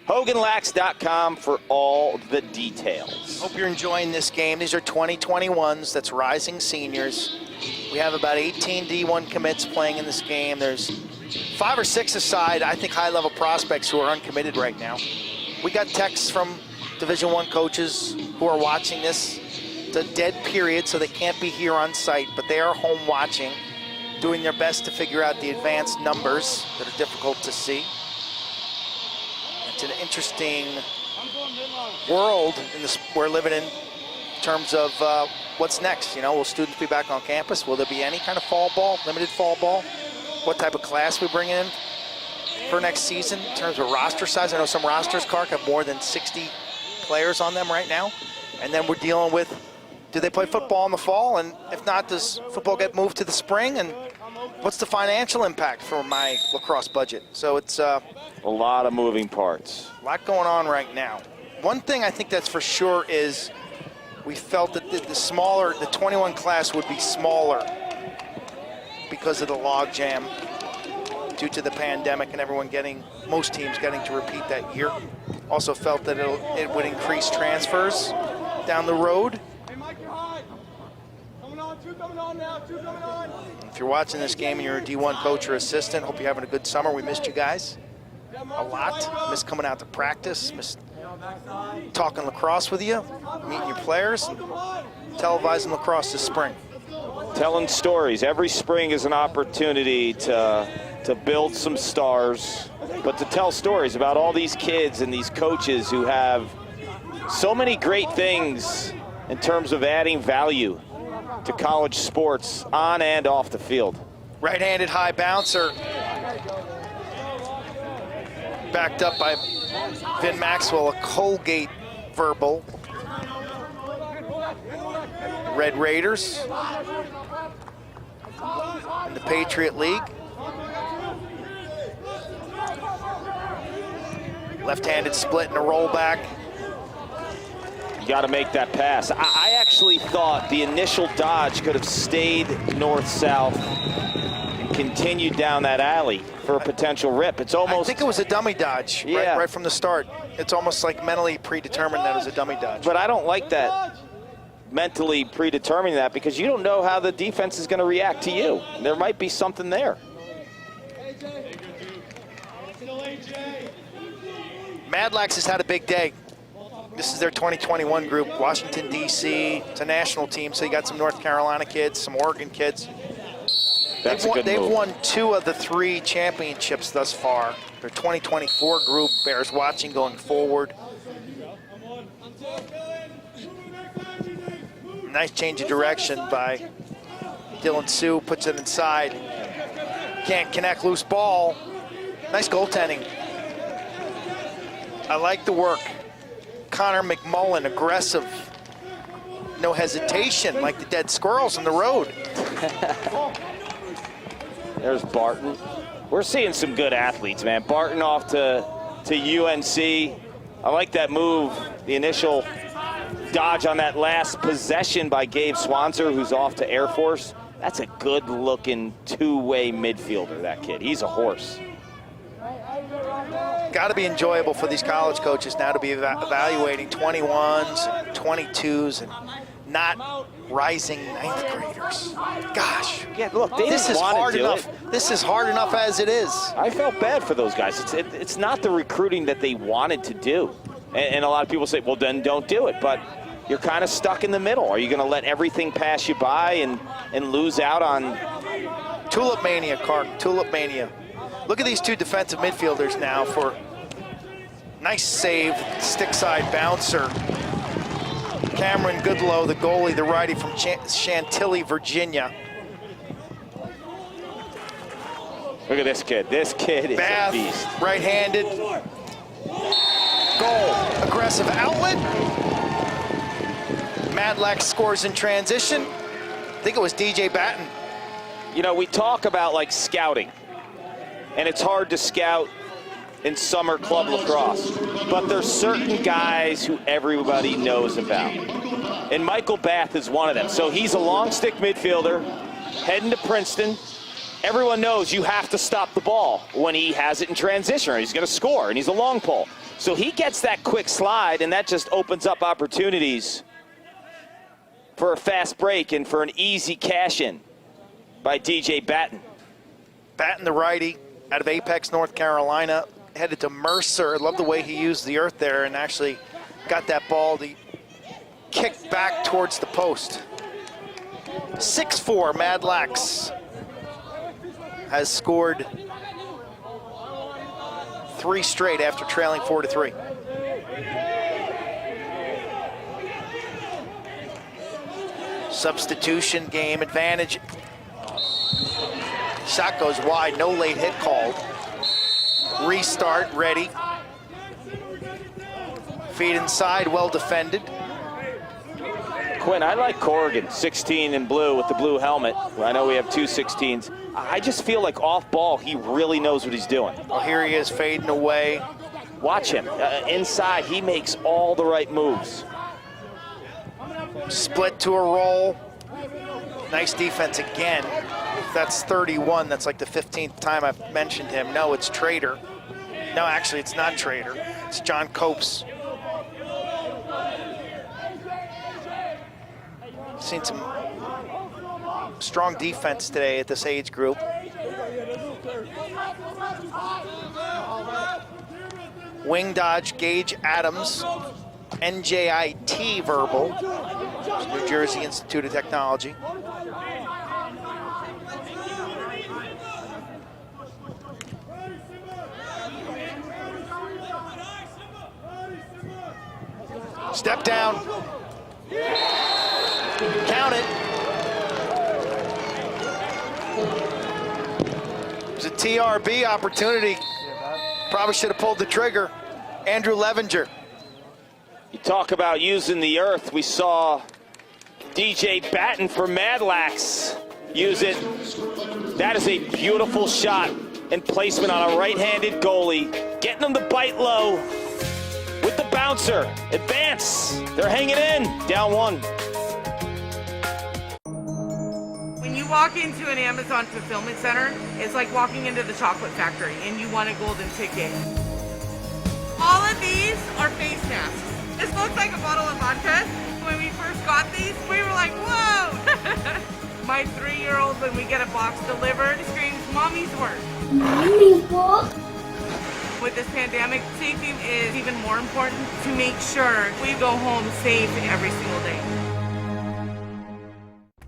HoganLax.com for all the details. Hope you're enjoying this game. These are 2021s. That's rising seniors. We have about 18 D1 commits playing in this game. There's 5 or 6 aside, I think, high-level prospects who are uncommitted right now. We got texts from Division I coaches who are watching this. It's a dead period, so they can't be here on site, but they are home watching, doing their best to figure out the advanced numbers that are difficult to see. It's an interesting world we're living in terms of what's next. You know, will students be back on campus? Will there be any kind of fall ball, limited fall ball? What type of class we bring in for next season in terms of roster size? I know some rosters, Clark, have more than 60 players on them right now. And then we're dealing with, do they play football in the fall? And if not, does football get moved to the spring? And what's the financial impact for my lacrosse budget? So it's a lot of moving parts. A lot going on right now. One thing I think that's for sure is we felt that the 21 class would be smaller because of the log jam due to the pandemic and most teams getting to repeat that year. Also felt that it would increase transfers down the road. If you're watching this game and you're a D1 coach or assistant, hope you're having a good summer. We missed you guys a lot. Missed coming out to practice, missed talking lacrosse with you, meeting your players, and televising lacrosse this spring. Telling stories. Every spring is an opportunity to build some stars, but to tell stories about all these kids and these coaches who have so many great things in terms of adding value to college sports on and off the field. Right-handed high bouncer. Backed up by Vin Maxwell, a Colgate verbal. Red Raiders in the Patriot League. Left-handed split and a rollback. You got to make that pass. I actually thought the initial dodge could have stayed north-south and continued down that alley for a potential rip. It's almost... I think it was a dummy dodge right from the start. It's almost like mentally predetermined that it was a dummy dodge. But I don't like that, mentally predetermining that, because you don't know how the defense is going to react to you. There might be something there. Madlax has had a big day. This is their 2021 group, Washington, D.C. It's a national team, so you got some North Carolina kids, some Oregon kids. They've won 2 of the 3 championships thus far. Their 2024 group bears watching going forward. Nice change of direction by Dylan Sue, puts it inside. Can't connect, loose ball. Nice goaltending. I like the work. Connor McMullen, aggressive. No hesitation, like the dead squirrels in the road. There's Barton. We're seeing some good athletes, man. Barton off to UNC. I like that move, the initial dodge on that last possession by Gabe Swanser, who's off to Air Force. That's a good-looking two-way midfielder, that kid. He's a horse. Got to be enjoyable for these college coaches now to be evaluating 21s and 22s and not rising 9th graders. Gosh. Yeah, look, this is hard enough. This is hard enough as it is. I felt bad for those guys. It's not the recruiting that they wanted to do. And a lot of people say, well, then don't do it. But you're kind of stuck in the middle. Are you going to let everything pass you by and lose out on... Tulip mania, Clark, tulip mania. Look at these 2 defensive midfielders now for Nice save, stick side bouncer. Cameron Goodlow, the goalie, the righty from Chantilly, Virginia. Look at this kid. This kid is Bath, a beast. right-handed. Goal, aggressive outlet. Madlax scores in transition. I think it was DJ Batten. You know, we talk about like scouting, and it's hard to scout in summer club lacrosse, but there's certain guys who everybody knows about. And Michael Bath is one of them. So he's a long stick midfielder, heading to Princeton. Everyone knows you have to stop the ball when he has it in transition or he's gonna score, and he's a long pole. So he gets that quick slide, and that just opens up opportunities for a fast break and for an easy cash-in by DJ Batten. Batten, the righty, out of Apex, North Carolina, headed to Mercer. I love the way he used the earth there and actually got that ball to kick back towards the post. 6-4, Madlax has scored 3 straight after trailing 4-3. Substitution game advantage. Shot goes wide, no late hit called. Restart, ready. Feed inside, well defended. Quinn, I like Corrigan, 16 in blue with the blue helmet. I know we have 2 16s. I just feel like off ball, he really knows what he's doing. Well, here he is fading away. Watch him. Inside, he makes all the right moves. Split to a roll. Nice defense again. That's 31. That's like the 15th time I've mentioned him. No, it's Trader. No, actually, it's not Trader. It's John Copes. Seen some strong defense today at this age group. Wing dodge, Gage Adams, NJIT verbal, New Jersey Institute of Technology. Step down. Count it. It's a TRB opportunity. Probably should have pulled the trigger. Andrew Levenger. You talk about using the earth. We saw DJ Batten for Madlax use it. That is a beautiful shot and placement on a right-handed goalie. Getting them to bite low with the bouncer. Advance. They're hanging in. Down 1. When you walk into an Amazon fulfillment center, it's like walking into the chocolate factory and you want a golden ticket. All of these are face masks. This looks like a bottle of vodka. When we first got these, we were like, whoa! My 3-year-old, when we get a box delivered, screams, "Mommy's work." Mommy's work? With this pandemic, safety is even more important to make sure we go home safe every single day.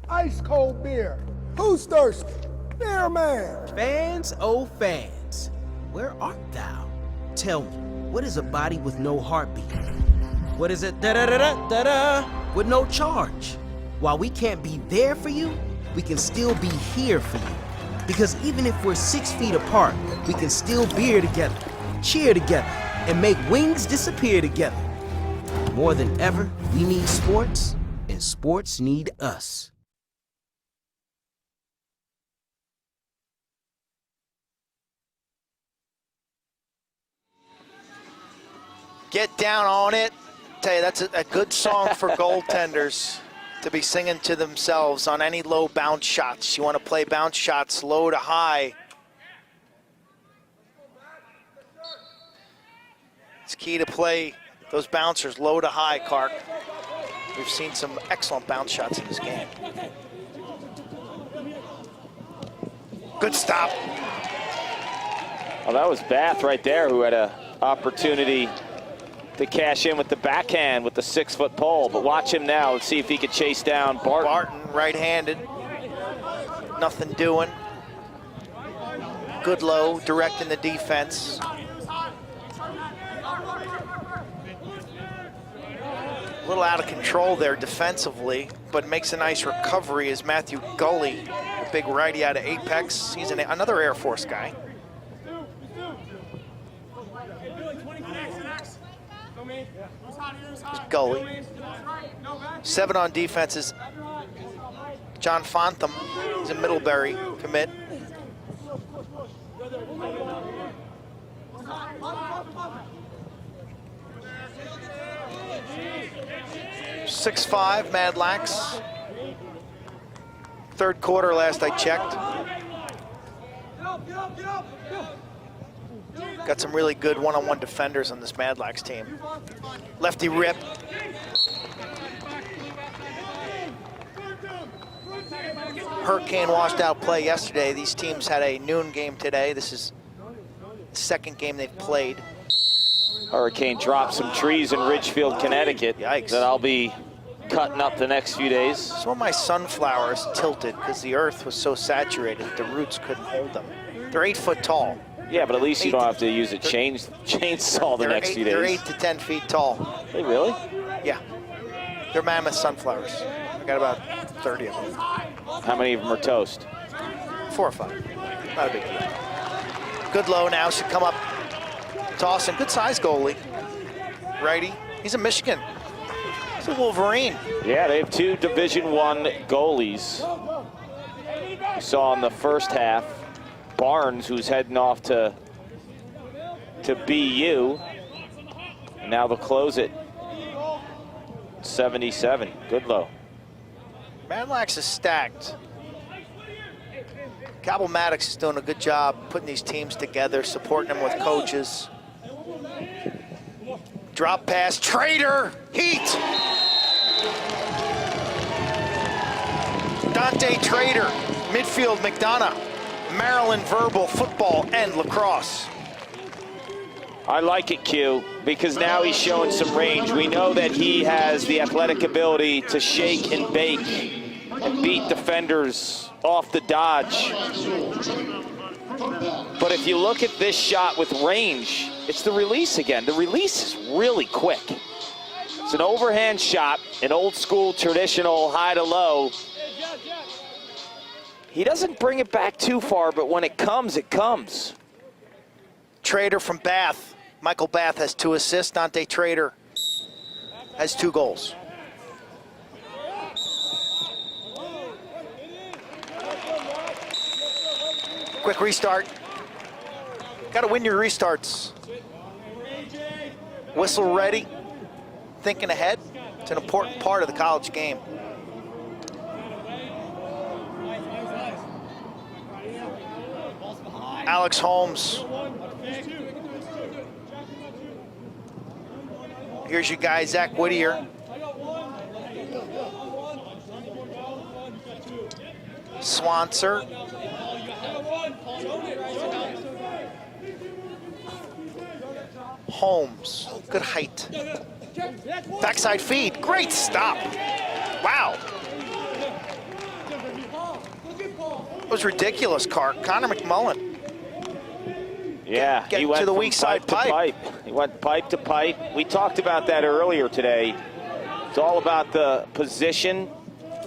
Ice cold beer. Who's thirsty? Beer man. Fans, oh fans, where art thou? Tell me, what is a body with no heartbeat? What is it, da-da-da-da-da-da, with no charge? While we can't be there for you, we can still be here for you. Because even if we're 6 feet apart, we can still beer together, cheer together, and make wings disappear together. More than ever, we need sports, and sports need us. Get down on it. Tell you, that's a good song for goaltenders to be singing to themselves on any low bounce shots. You want to play bounce shots low to high. It's key to play those bouncers low to high, Clark. We've seen some excellent bounce shots in this game. Good stop. Well, that was Bath right there who had an opportunity to cash in with the backhand with the 6-foot pole. But watch him now. Let's see if he could chase down Barton. Barton, right-handed. Nothing doing. Good low, directing the defense. little out of control there defensively, but makes a nice recovery as Matthew Gully, the big righty out of Apex. He's another Air Force guy. Gully. 7 on defenses. John Fontham, he's a Middlebury commit. 6'5", Madlax. Third quarter last I checked. Got some really good one-on-one defenders on this Madlax team. Lefty rip. Hurricane washed out play yesterday. These teams had a noon game today. This is the second game they've played. Hurricane dropped some trees in Ridgefield, Connecticut. Yikes. That I'll be cutting up the next few days. Some of my sunflowers tilted because the earth was so saturated the roots couldn't hold them. They're 8 foot tall. Yeah, but at least you don't have to use a chainsaw the next few days. They're 8 to 10 feet tall. Are they really? Yeah. They're mammoth sunflowers. I got about 30 of them. How many of them are toast? 4 or 5. Not a big deal. Good low now, should come up. Tossing, good size goalie. Righty, he's a Michigan. He's a Wolverine. Yeah, they have 2 Division I goalies. We saw in the first half, Barnes, who's heading off to BU. And now they'll close it. 77, good low. Madlax is stacked. Cable Maddox is doing a good job putting these teams together, supporting them with coaches. Drop pass, Trader, heat! Dante Trader, midfield McDonough, Maryland Verbal, football, and lacrosse. I like it, Q, because now he's showing some range. We know that he has the athletic ability to shake and bake and beat defenders off the dodge. But if you look at this shot with range, it's the release again. The release is really quick. It's an overhand shot, an old school traditional high to low. He doesn't bring it back too far, but when it comes, it comes. Trader from Bath. Michael Bath has 2 assists. Dante Trader has 2 goals. Quick restart. Got to win your restarts. Whistle ready. Thinking ahead. It's an important part of the college game. Alex Holmes. Here's your guy, Zach Whittier. Swanser. Holmes, good height. Backside feed, great stop. Wow. It was ridiculous, Connor McMullen. Yeah, Get he went to the from weak side pipe. He went pipe to pipe. We talked about that earlier today. It's all about the position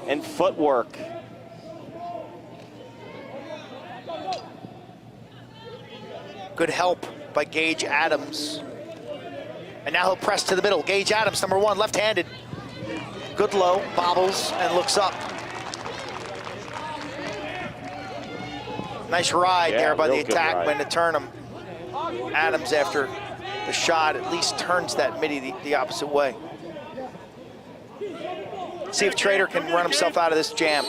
and footwork. Good help by Gage Adams. And now he'll press to the middle. Gage Adams, number 1, left-handed. Good low, bobbles, and looks up. Nice ride there by the attackman to turn him. Adams, after the shot, at least turns that midi the opposite way. See if Trader can run himself out of this jam.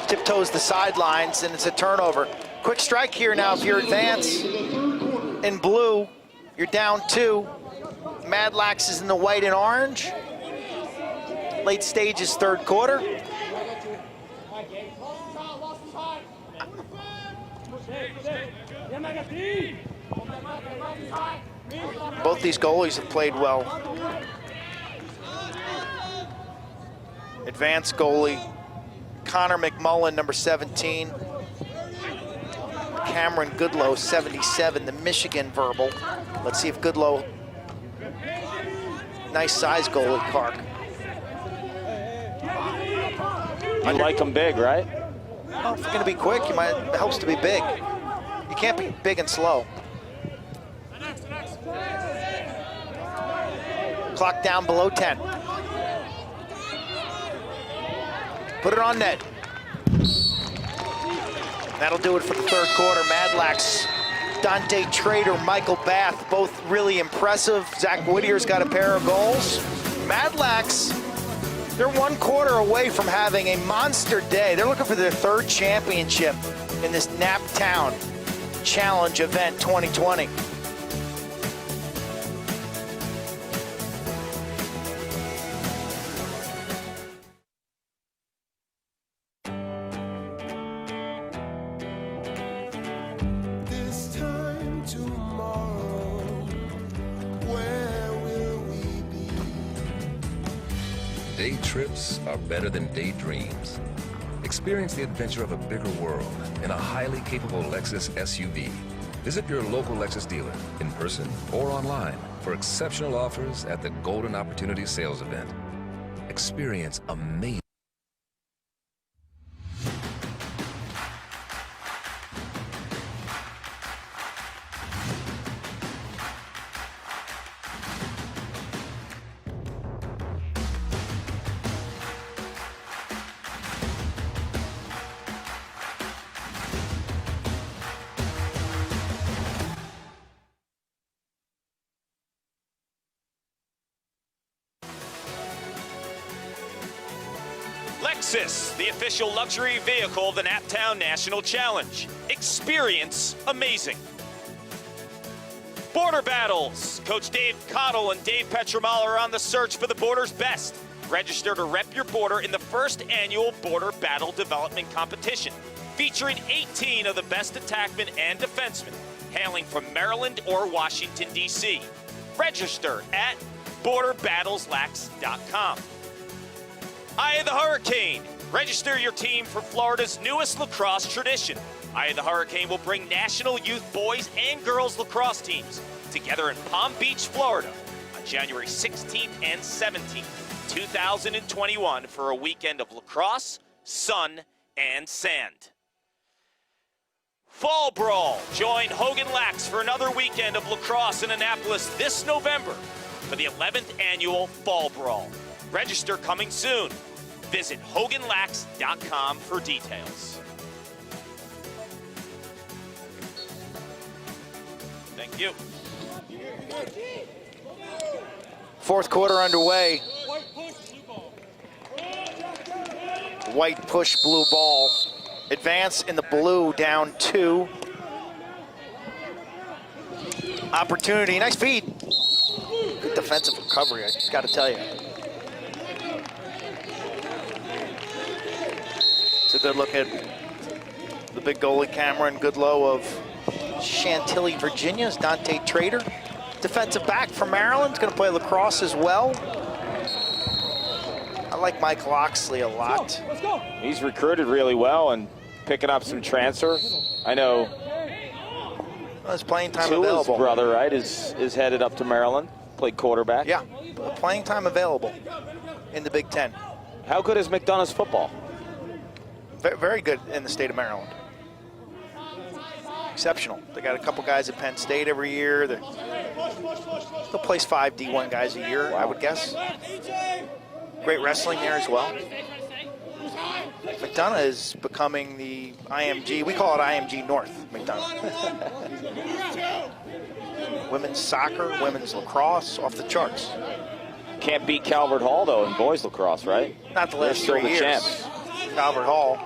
Tiptoes the sidelines, and it's a turnover. Quick strike here now if you're Advance. In blue, you're down 2. Madlax is in the white and orange. Late stages, third quarter. Both these goalies have played well. Advanced goalie, Connor McMullen, number 17. Cameron Goodlow, 77, the Michigan Verbal. Let's see if Goodlow nice size goalie, Clark. You like them big, right? Well, if you're going to be quick, it helps to be big. You can't be big and slow. Clock down below 10. Put it on net. That'll do it for the third quarter. Madlax, Dante Trader, Michael Bath, both really impressive. Zach Whittier's got a pair of goals. Madlax, they're 1 quarter away from having a monster day. They're looking for their 3rd championship in this Naptown Challenge event 2020. This time tomorrow, where will we be? Day trips are better than daydreams. Experience the adventure of a bigger world in a highly capable Lexus SUV. Visit your local Lexus dealer in person or online for exceptional offers at the Golden Opportunity Sales Event. Experience amazing. Lexus, the official luxury vehicle of the Naptown National Challenge. Experience amazing. Border Battles. Coach Dave Cottle and Dave Petromal are on the search for the border's best. Register to rep your border in the 1st annual Border Battle Development Competition, featuring 18 of the best attackmen and defensemen, hailing from Maryland or Washington, D.C. Register at borderbattleslax.com. Eye of the Hurricane. Register your team for Florida's newest lacrosse tradition. Eye of the Hurricane will bring national youth boys and girls lacrosse teams together in Palm Beach, Florida on January 16th and 17th, 2021 for a weekend of lacrosse, sun, and sand. Fall Brawl. Join Hogan Lax for another weekend of lacrosse in Annapolis this November for the 11th annual Fall Brawl. Register coming soon. Visit HoganLax.com for details. Thank you. 4th quarter underway. White push, blue ball. Advance in the blue, down 2. Opportunity, nice feed. Good defensive recovery, I just got to tell you. It's a good look at the big goalie camera and good low of Chantilly, Virginia's Dante Trader. Defensive back from Maryland, going to play lacrosse as well. I like Mike Loxley a lot. Let's go. He's recruited really well and picking up some transfer. I know. Well, his playing time Tua's available. brother, right, is headed up to Maryland, played quarterback. Yeah, playing time available in the Big Ten. How good is McDonough's football? Very good in the state of Maryland. Exceptional. They got a couple guys at Penn State every year. They'll place 5 D1 guys a year, I would guess. Great wrestling there as well. McDonough is becoming the IMG. We call it IMG North, McDonough. Women's soccer, women's lacrosse, off the charts. Can't beat Calvert Hall, though, in boys lacrosse, right? Not the last They're 3 still the years. champs. Calvert Hall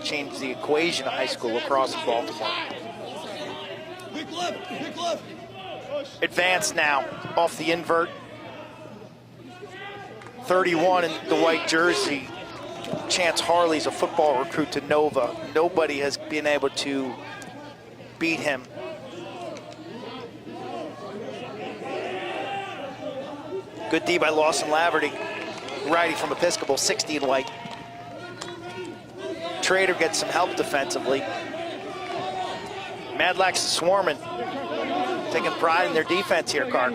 changed the equation of high school lacrosse in Baltimore. Advance now off the invert. 31 in the white jersey. Chance Harley's a football recruit to Nova. Nobody has been able to beat him. Good D by Lawson Laverty. Righty from Episcopal, 60 in white. Trader gets some help defensively. Madlax is swarming. Taking pride in their defense here, Clark.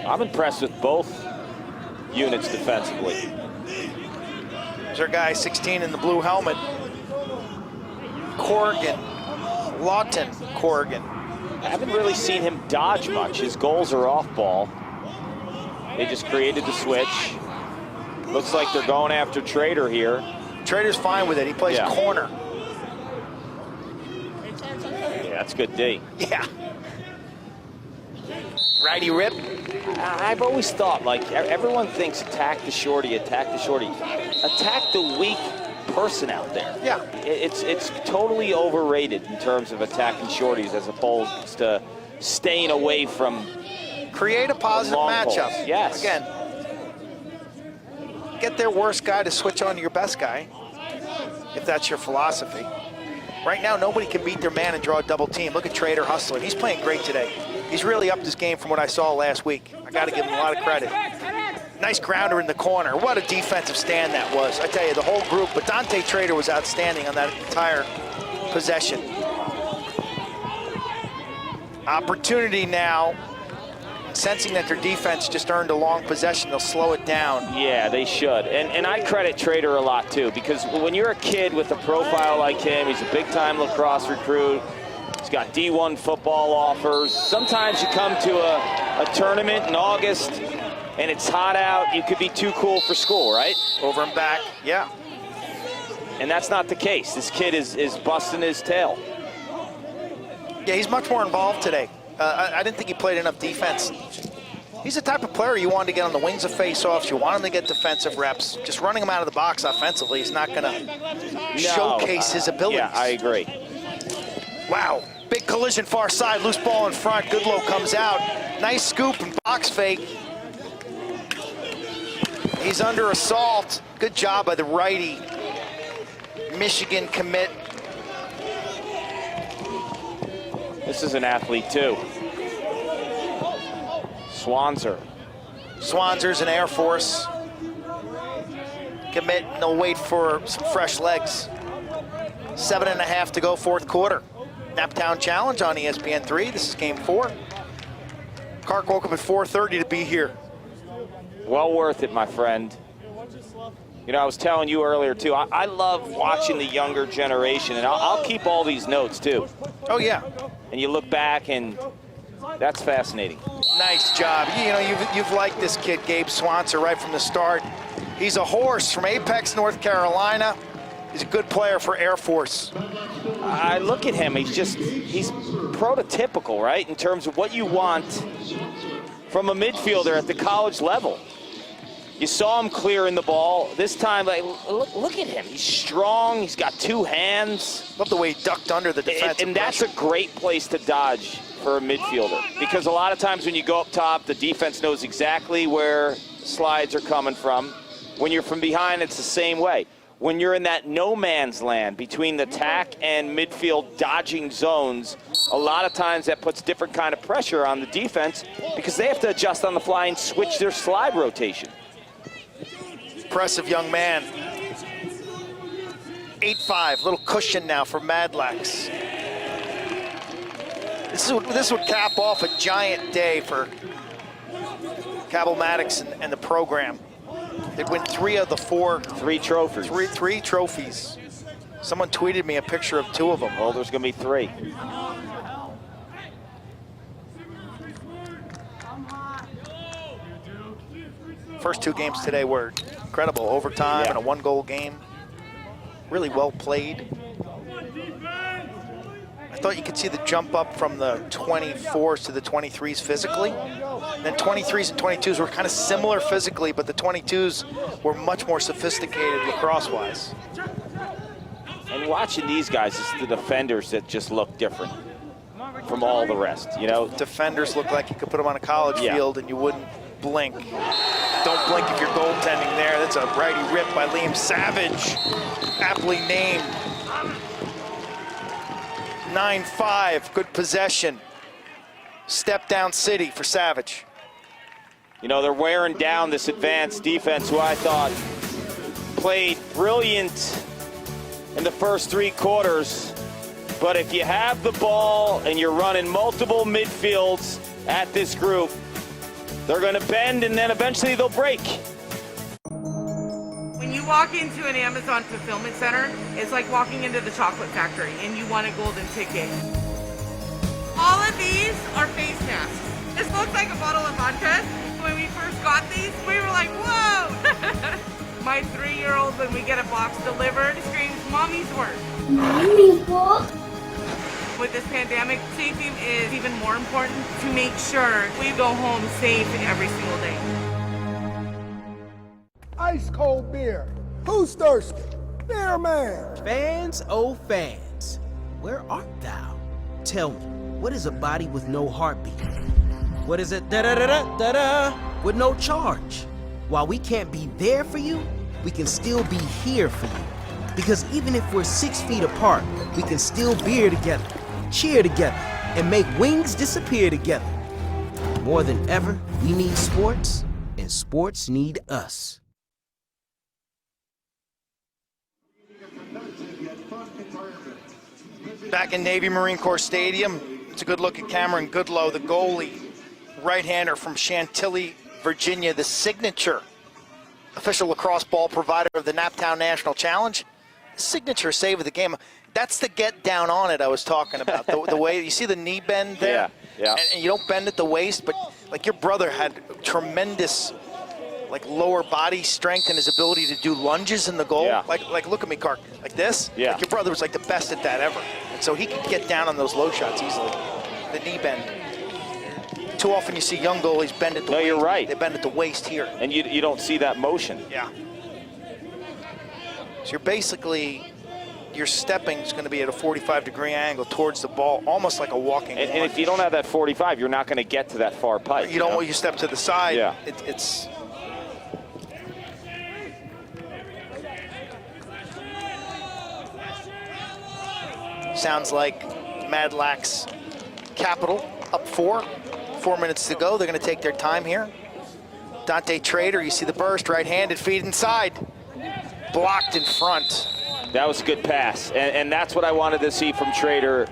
I'm impressed with both units defensively. There's our guy, 16 in the blue helmet. Corrigan, Lawton Corrigan. I haven't really seen him dodge much. His goals are off ball. They just created the switch. Looks like they're going after Trader here. Trader's fine with it. He plays corner. Yeah, that's good D. Yeah. Righty rip. I've always thought, like, everyone thinks attack the shorty, attack the shorty. Attack the weak person out there. Yeah. It's totally overrated in terms of attacking shorties as opposed to staying away from. Create a positive matchup. Poles. Yes. Again, get their worst guy to switch on to your best guy, if that's your philosophy. Right now, nobody can beat their man and draw a double team. Look at Trader hustling. He's playing great today. He's really upped his game from what I saw last week. I got to give him a lot of credit. Nice grounder in the corner. What a defensive stand that was. I tell you, the whole group, but Dante Trader was outstanding on that entire possession. Opportunity now. Sensing that their defense just earned a long possession, they'll slow it down. Yeah, they should. And I credit Trader a lot, too, because when you're a kid with a profile like him, he's a big-time lacrosse recruit. He's got D1 football offers. Sometimes you come to a tournament in August, and it's hot out. You could be too cool for school, right? Over and back, yeah. And that's not the case. This kid is busting his tail. Yeah, he's much more involved today. I didn't think he played enough defense. He's the type of player you want to get on the wings of face-offs. You want him to get defensive reps. Just running him out of the box offensively is not going to showcase his abilities. Yeah, I agree. Wow, big collision far side, loose ball in front. Goodlow comes out. Nice scoop and box fake. He's under assault. Good job by the righty. Michigan commit. This is an athlete, too. Swanzer. Swanzer's an Air Force commit, and they'll wait for some fresh legs. 7.5 to go, fourth quarter. Naptown Challenge on ESPN3. This is game 4. Clark woke up at 4:30 to be here. Well worth it, my friend. You know, I was telling you earlier, too, I love watching the younger generation, and I'll keep all these notes, too. Oh, yeah. And you look back, and that's fascinating. Nice job. You know, you've liked this kid, Gabe Swanser, right from the start. He's a horse from Apex, North Carolina. He's a good player for Air Force. I look at him, he's prototypical, right, in terms of what you want from a midfielder at the college level. You saw him clearing the ball. This time, like, look at him. He's strong. He's got 2 hands. Love the way he ducked under the defensive And that's a great place to dodge for a midfielder. Because a lot of times when you go up top, the defense knows exactly where slides are coming from. When you're from behind, it's the same way. When you're in that no man's land between the tack and midfield dodging zones, a lot of times that puts different kind of pressure on the defense because they have to adjust on the fly and switch their slide rotation. Impressive young man. 8-5, little cushion now for Madlax. This would cap off a giant day for Cabell Maddox and the program. They'd win 3 of the 4. 3 trophies. Three trophies. Someone tweeted me a picture of 2 of them. Well, there's going to be 3. First 2 games today were incredible. Overtime and a 1-goal game. Really well played. I thought you could see the jump up from the 24s to the 23s physically. And then 23s and 22s were kind of similar physically, but the 22s were much more sophisticated lacrosse-wise. And watching these guys, it's the defenders that just look different from all the rest, you know? Defenders look like you could put them on a college field and you wouldn't blink. Don't blink if you're goaltending there. That's a righty rip by Liam Savage, aptly named. 9-5, good possession. Step down city for Savage. You know, they're wearing down this advanced defense, who I thought played brilliant in the first 3 quarters. But if you have the ball and you're running multiple midfields at this group. They're going to bend, and then eventually they'll break. When you walk into an Amazon fulfillment center, it's like walking into the chocolate factory and you want a golden ticket. All of these are face masks. This looks like a bottle of vodka. When we first got these, we were like, whoa! My 3-year-old, when we get a box delivered, screams, "Mommy's work." Mommy's work. With this pandemic, safety is even more important to make sure we go home safe every single day. Ice cold beer. Who's thirsty? Beer man. Fans, oh fans, where art thou? Tell me, what is a body with no heartbeat? What is it da-da-da-da-da-da with no charge? While we can't be there for you, we can still be here for you. Because even if we're 6 feet apart, we can still beer together, cheer together, and make wings disappear together. More than ever, we need sports, and sports need us. Back in Navy Marine Corps Stadium, it's a good look at Cameron Goodlow, the goalie, right-hander from Chantilly, Virginia, the signature official lacrosse ball provider of the Naptown National Challenge. Signature save of the game. That's the get down on it I was talking about. The way you see the knee bend there, yeah. And you don't bend at the waist, but like your brother had tremendous like lower body strength and his ability to do lunges in the goal. Yeah. Like look at me, Clark, like this. Yeah. Like your brother was like the best at that ever, and so he could get down on those low shots easily. The knee bend. Too often you see young goalies bend at the waist. No, you're right. They bend at the waist here. And you don't see that motion. Yeah. So you're basically, your stepping is going to be at a 45-degree angle towards the ball, almost like a walking. And if you don't have that 45, you're not going to get to that far pipe. You don't want you step to the side. Yeah. It's. Sounds like Madlax Capital up 4. 4 minutes to go. They're going to take their time here. Dante Trader, you see the burst, right-handed, feed inside. Blocked in front. That was a good pass, and that's what I wanted to see from Trader.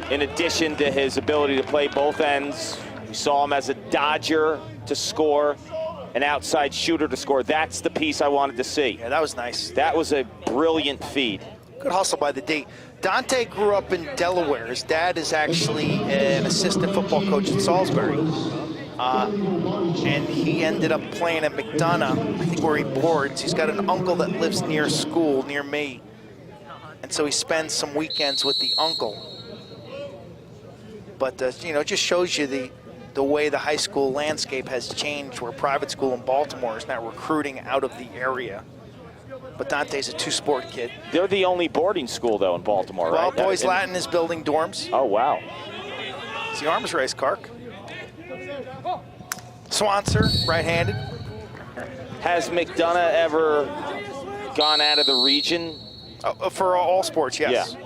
In addition to his ability to play both ends, we saw him as a dodger to score, an outside shooter to score. That's the piece I wanted to see. Yeah, that was nice. That was a brilliant feed. Good hustle by the D. Dante grew up in Delaware. His dad is actually an assistant football coach at Salisbury. And he ended up playing at McDonough, I think where he boards. He's got an uncle that lives near school, near me. And so he spends some weekends with the uncle. But, you know, it just shows you the way the high school landscape has changed, where private school in Baltimore is now recruiting out of the area. But Dante's a two-sport kid. They're the only boarding school, though, in Baltimore, well, right? Well, Boys Latin is building dorms. Oh, wow. It's the arms race, Kark. Swanser, right-handed. Has McDonough ever gone out of the region? For all sports, yes. Yeah.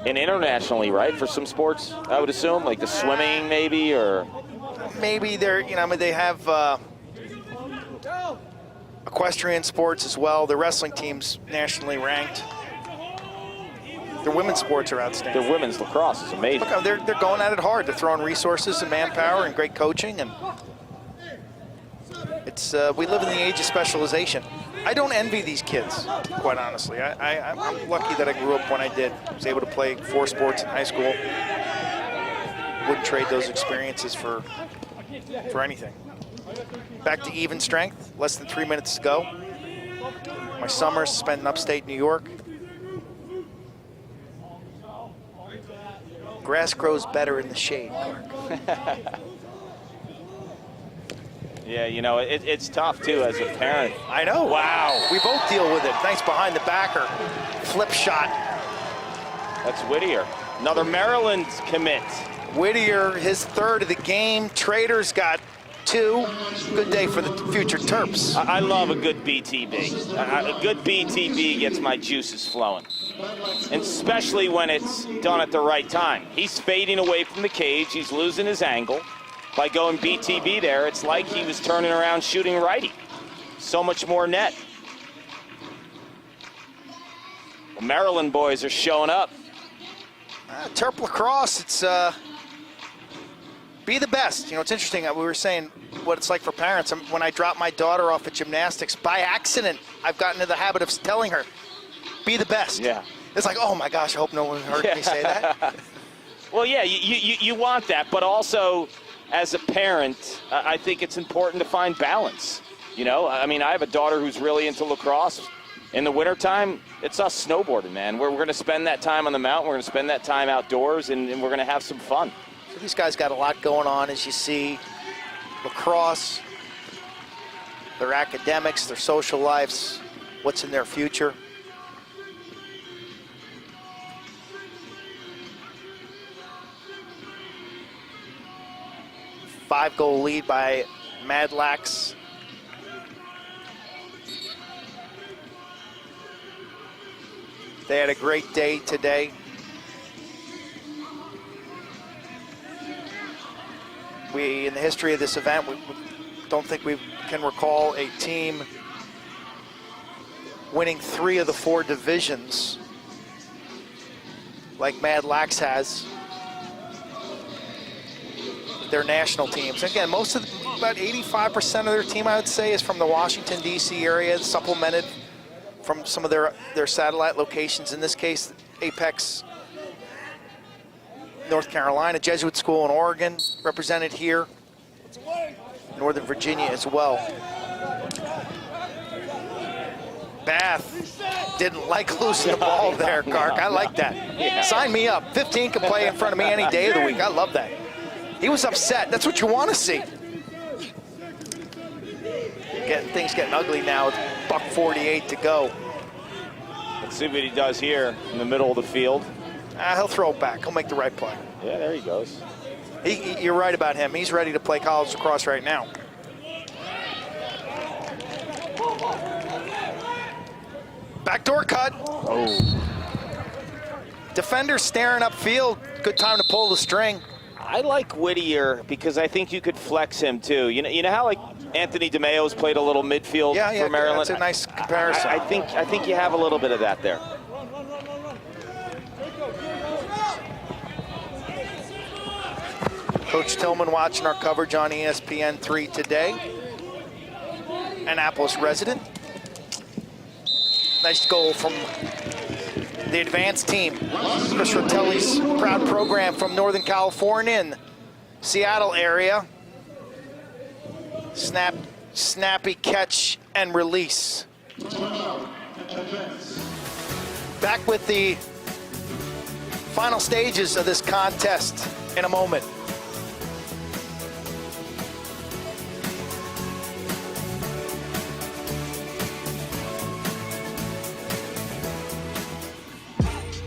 And internationally, right? For some sports, I would assume, like the swimming, maybe, or maybe they're, you know, I mean, they have equestrian sports as well. The wrestling team's nationally ranked. Their women's sports are outstanding. Their women's lacrosse is amazing. Look, they're going at it hard. They're throwing resources and manpower and great coaching, and it's we live in the age of specialization. I don't envy these kids, quite honestly. I'm lucky that I grew up when I did. I was able to play 4 sports in high school. Wouldn't trade those experiences for anything. Back to even strength, less than 3 minutes to go. My summers spent in upstate New York. Grass grows better in the shade, Clark. Yeah, you know, it's tough, too, as a parent. I know. Wow. We both deal with it. Nice behind the backer. Flip shot. That's Whittier. Another Maryland commit. Whittier, his 3rd of the game. Trader's got 2. Good day for the future Terps. I love a good BTB. A good BTB gets my juices flowing. And especially when it's done at the right time. He's fading away from the cage. He's losing his angle. By going BTB there, it's like he was turning around shooting righty. So much more net. The Maryland boys are showing up. Terp lacrosse, it's Be the best. You know, it's interesting. We were saying what it's like for parents. When I drop my daughter off at gymnastics, by accident, I've gotten into the habit of telling her, be the best. Yeah. It's like, oh my gosh, I hope no one heard me say that. Well, yeah, you want that, but also as a parent, I think it's important to find balance. You know, I mean, I have a daughter who's really into lacrosse. In the wintertime, it's us snowboarding, man. We're going to spend that time on the mountain. We're going to spend that time outdoors, and we're going to have some fun. So these guys got a lot going on, as you see. Lacrosse, their academics, their social lives, what's in their future. Five-goal lead by Madlax. They had a great day today. In the history of this event, we don't think we can recall a team winning 3 of the 4 divisions like Madlax has. Their national teams. Again, about 85% of their team, I would say, is from the Washington, D.C. area, supplemented from some of their satellite locations. In this case, Apex, North Carolina, Jesuit School in Oregon, represented here. Northern Virginia as well. Bath didn't like losing the ball there, Kark. I like that. Yeah. Sign me up. 15 can play in front of me any day of the week. I love that. He was upset. That's what you want to see. Things getting ugly now with $1:48 to go. Let's see what he does here in the middle of the field. He'll throw it back. He'll make the right play. Yeah, there he goes. You're right about him. He's ready to play college lacrosse right now. Backdoor cut. Oh. Defender staring upfield. Good time to pull the string. I like Whittier because I think you could flex him too. You know how like Anthony DeMeo's played a little midfield for Maryland. That's a nice comparison. I think you have a little bit of that there. Coach Tillman watching our coverage on ESPN3 today. Annapolis resident. Nice goal from the advanced team. Chris Rotelli's proud program from Northern California and Seattle area. Snappy catch and release. Back with the final stages of this contest in a moment.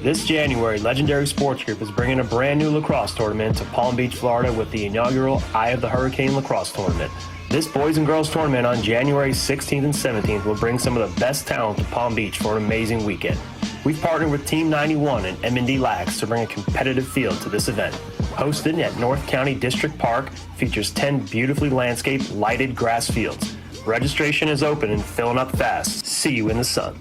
This January, Legendary Sports Group is bringing a brand new lacrosse tournament to Palm Beach, Florida with the inaugural Eye of the Hurricane Lacrosse Tournament. This boys and girls tournament on January 16th and 17th will bring some of the best talent to Palm Beach for an amazing weekend. We've partnered with Team 91 and M&D Lax to bring a competitive field to this event. Hosted at North County District Park, features 10 beautifully landscaped, lighted grass fields. Registration is open and filling up fast. See you in the sun.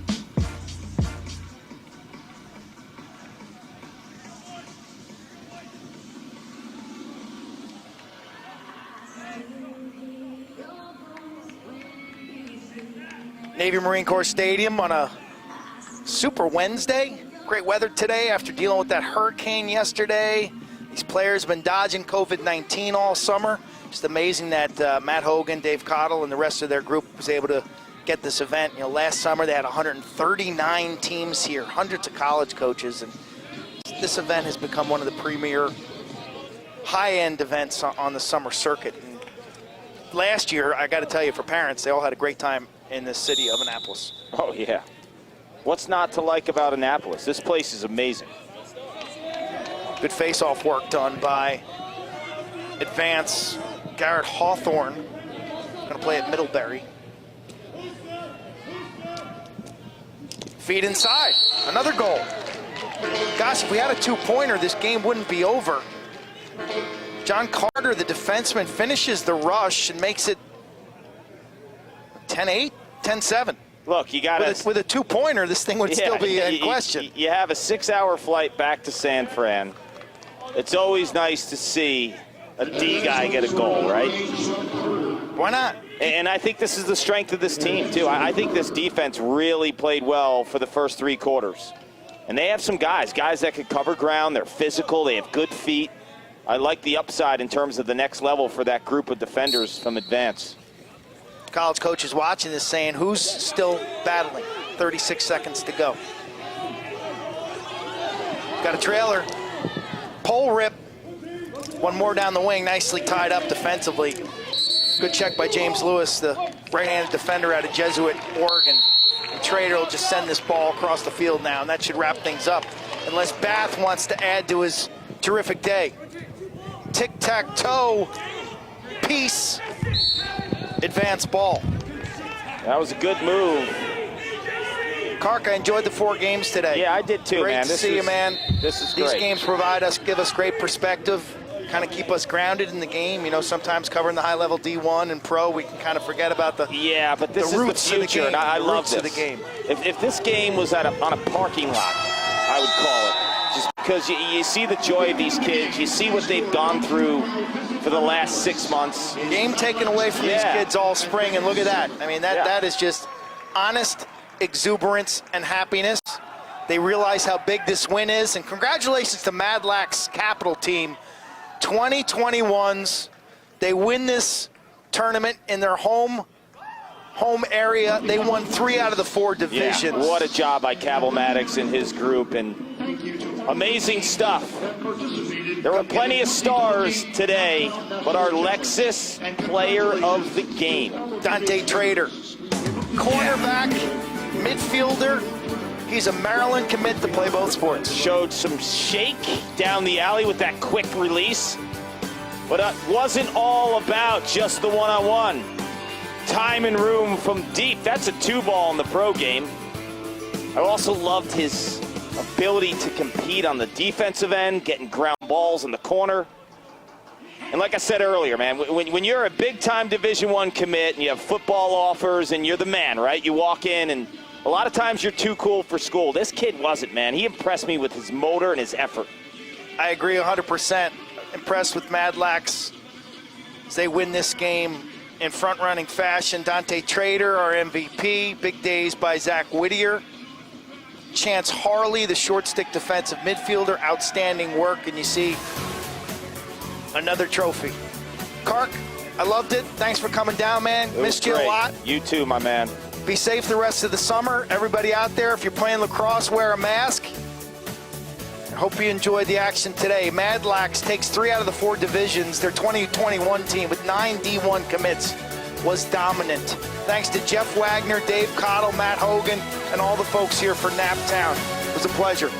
Navy Marine Corps Stadium on a super Wednesday. Great weather today after dealing with that hurricane yesterday. These players have been dodging COVID-19 all summer. Just amazing that Matt Hogan, Dave Cottle, and the rest of their group was able to get this event. You know, last summer they had 139 teams here, hundreds of college coaches, and this event has become one of the premier high-end events on the summer circuit. And last year, I got to tell you, for parents, they all had a great time in the city of Annapolis. Oh, yeah. What's not to like about Annapolis? This place is amazing. Good face-off work done by Advance. Garrett Hawthorne going to play at Middlebury. Feed inside. Another goal. Gosh, if we had a two-pointer, this game wouldn't be over. John Carter, the defenseman, finishes the rush and makes it 10-8, 10-7. Look, you got to... With a two-pointer, this thing would still be in question. You have a 6-hour flight back to San Fran. It's always nice to see a D guy get a goal, right? Why not? And I think this is the strength of this team, too. I think this defense really played well for the first 3 quarters. And they have some guys that can cover ground. They're physical. They have good feet. I like the upside in terms of the next level for that group of defenders from Advance. College coaches watching this saying, who's still battling? 36 seconds to go. Got a trailer. Pole rip. One more down the wing, nicely tied up defensively. Good check by James Lewis, the right-handed defender out of Jesuit, Oregon. And Trader will just send this ball across the field now, and that should wrap things up, unless Bath wants to add to his terrific day. Tic-tac-toe, piece, advance ball. That was a good move. Kark, I enjoyed the 4 games today. Yeah, I did too, great man. Great to see you, man. This is These great. games give us great perspective, kind of keep us grounded in the game. You know, sometimes covering the high-level D1 and pro, we can kind of forget about the but this is roots the future, of the game. and I love roots this. Of the game. If this game was on a parking lot, I would call it. Just because you see the joy of these kids, you see what they've gone through for the last 6 months. Game taken away from these kids all spring, and look at that. I mean, that is just honest exuberance and happiness. They realize how big this win is, and congratulations to Madlax Capital Team. 2021s, they win this tournament in their home area. They won 3 out of the 4 divisions. Yeah, what a job by Cavill Maddox and his group, and amazing stuff. There were plenty of stars today, but our Lexus player of the game, Dante Trader, cornerback, midfielder. He's a Maryland commit to play both sports. Showed some shake down the alley with that quick release, but it wasn't all about just the one-on-one. Time and room from deep. That's a 2-ball in the pro game. I also loved his ability to compete on the defensive end, getting ground balls in the corner. And like I said earlier, man, when you're a big-time Division I commit and you have football offers and you're the man, right? You walk in and a lot of times you're too cool for school. This kid wasn't, man. He impressed me with his motor and his effort. I agree 100%. Impressed with Madlax as they win this game in front-running fashion. Dante Trader, our MVP. Big days by Zach Whittier. Chance Harley, the short-stick defensive midfielder. Outstanding work, and you see another trophy. Kark, I loved it. Thanks for coming down, man. Missed you a lot. You too, my man. Be safe the rest of the summer. Everybody out there, if you're playing lacrosse, wear a mask. I hope you enjoyed the action today. Madlax takes 3 out of the 4 divisions. Their 2021 team with 9 D1 commits was dominant. Thanks to Jeff Wagner, Dave Cottle, Matt Hogan, and all the folks here for Naptown. It was a pleasure.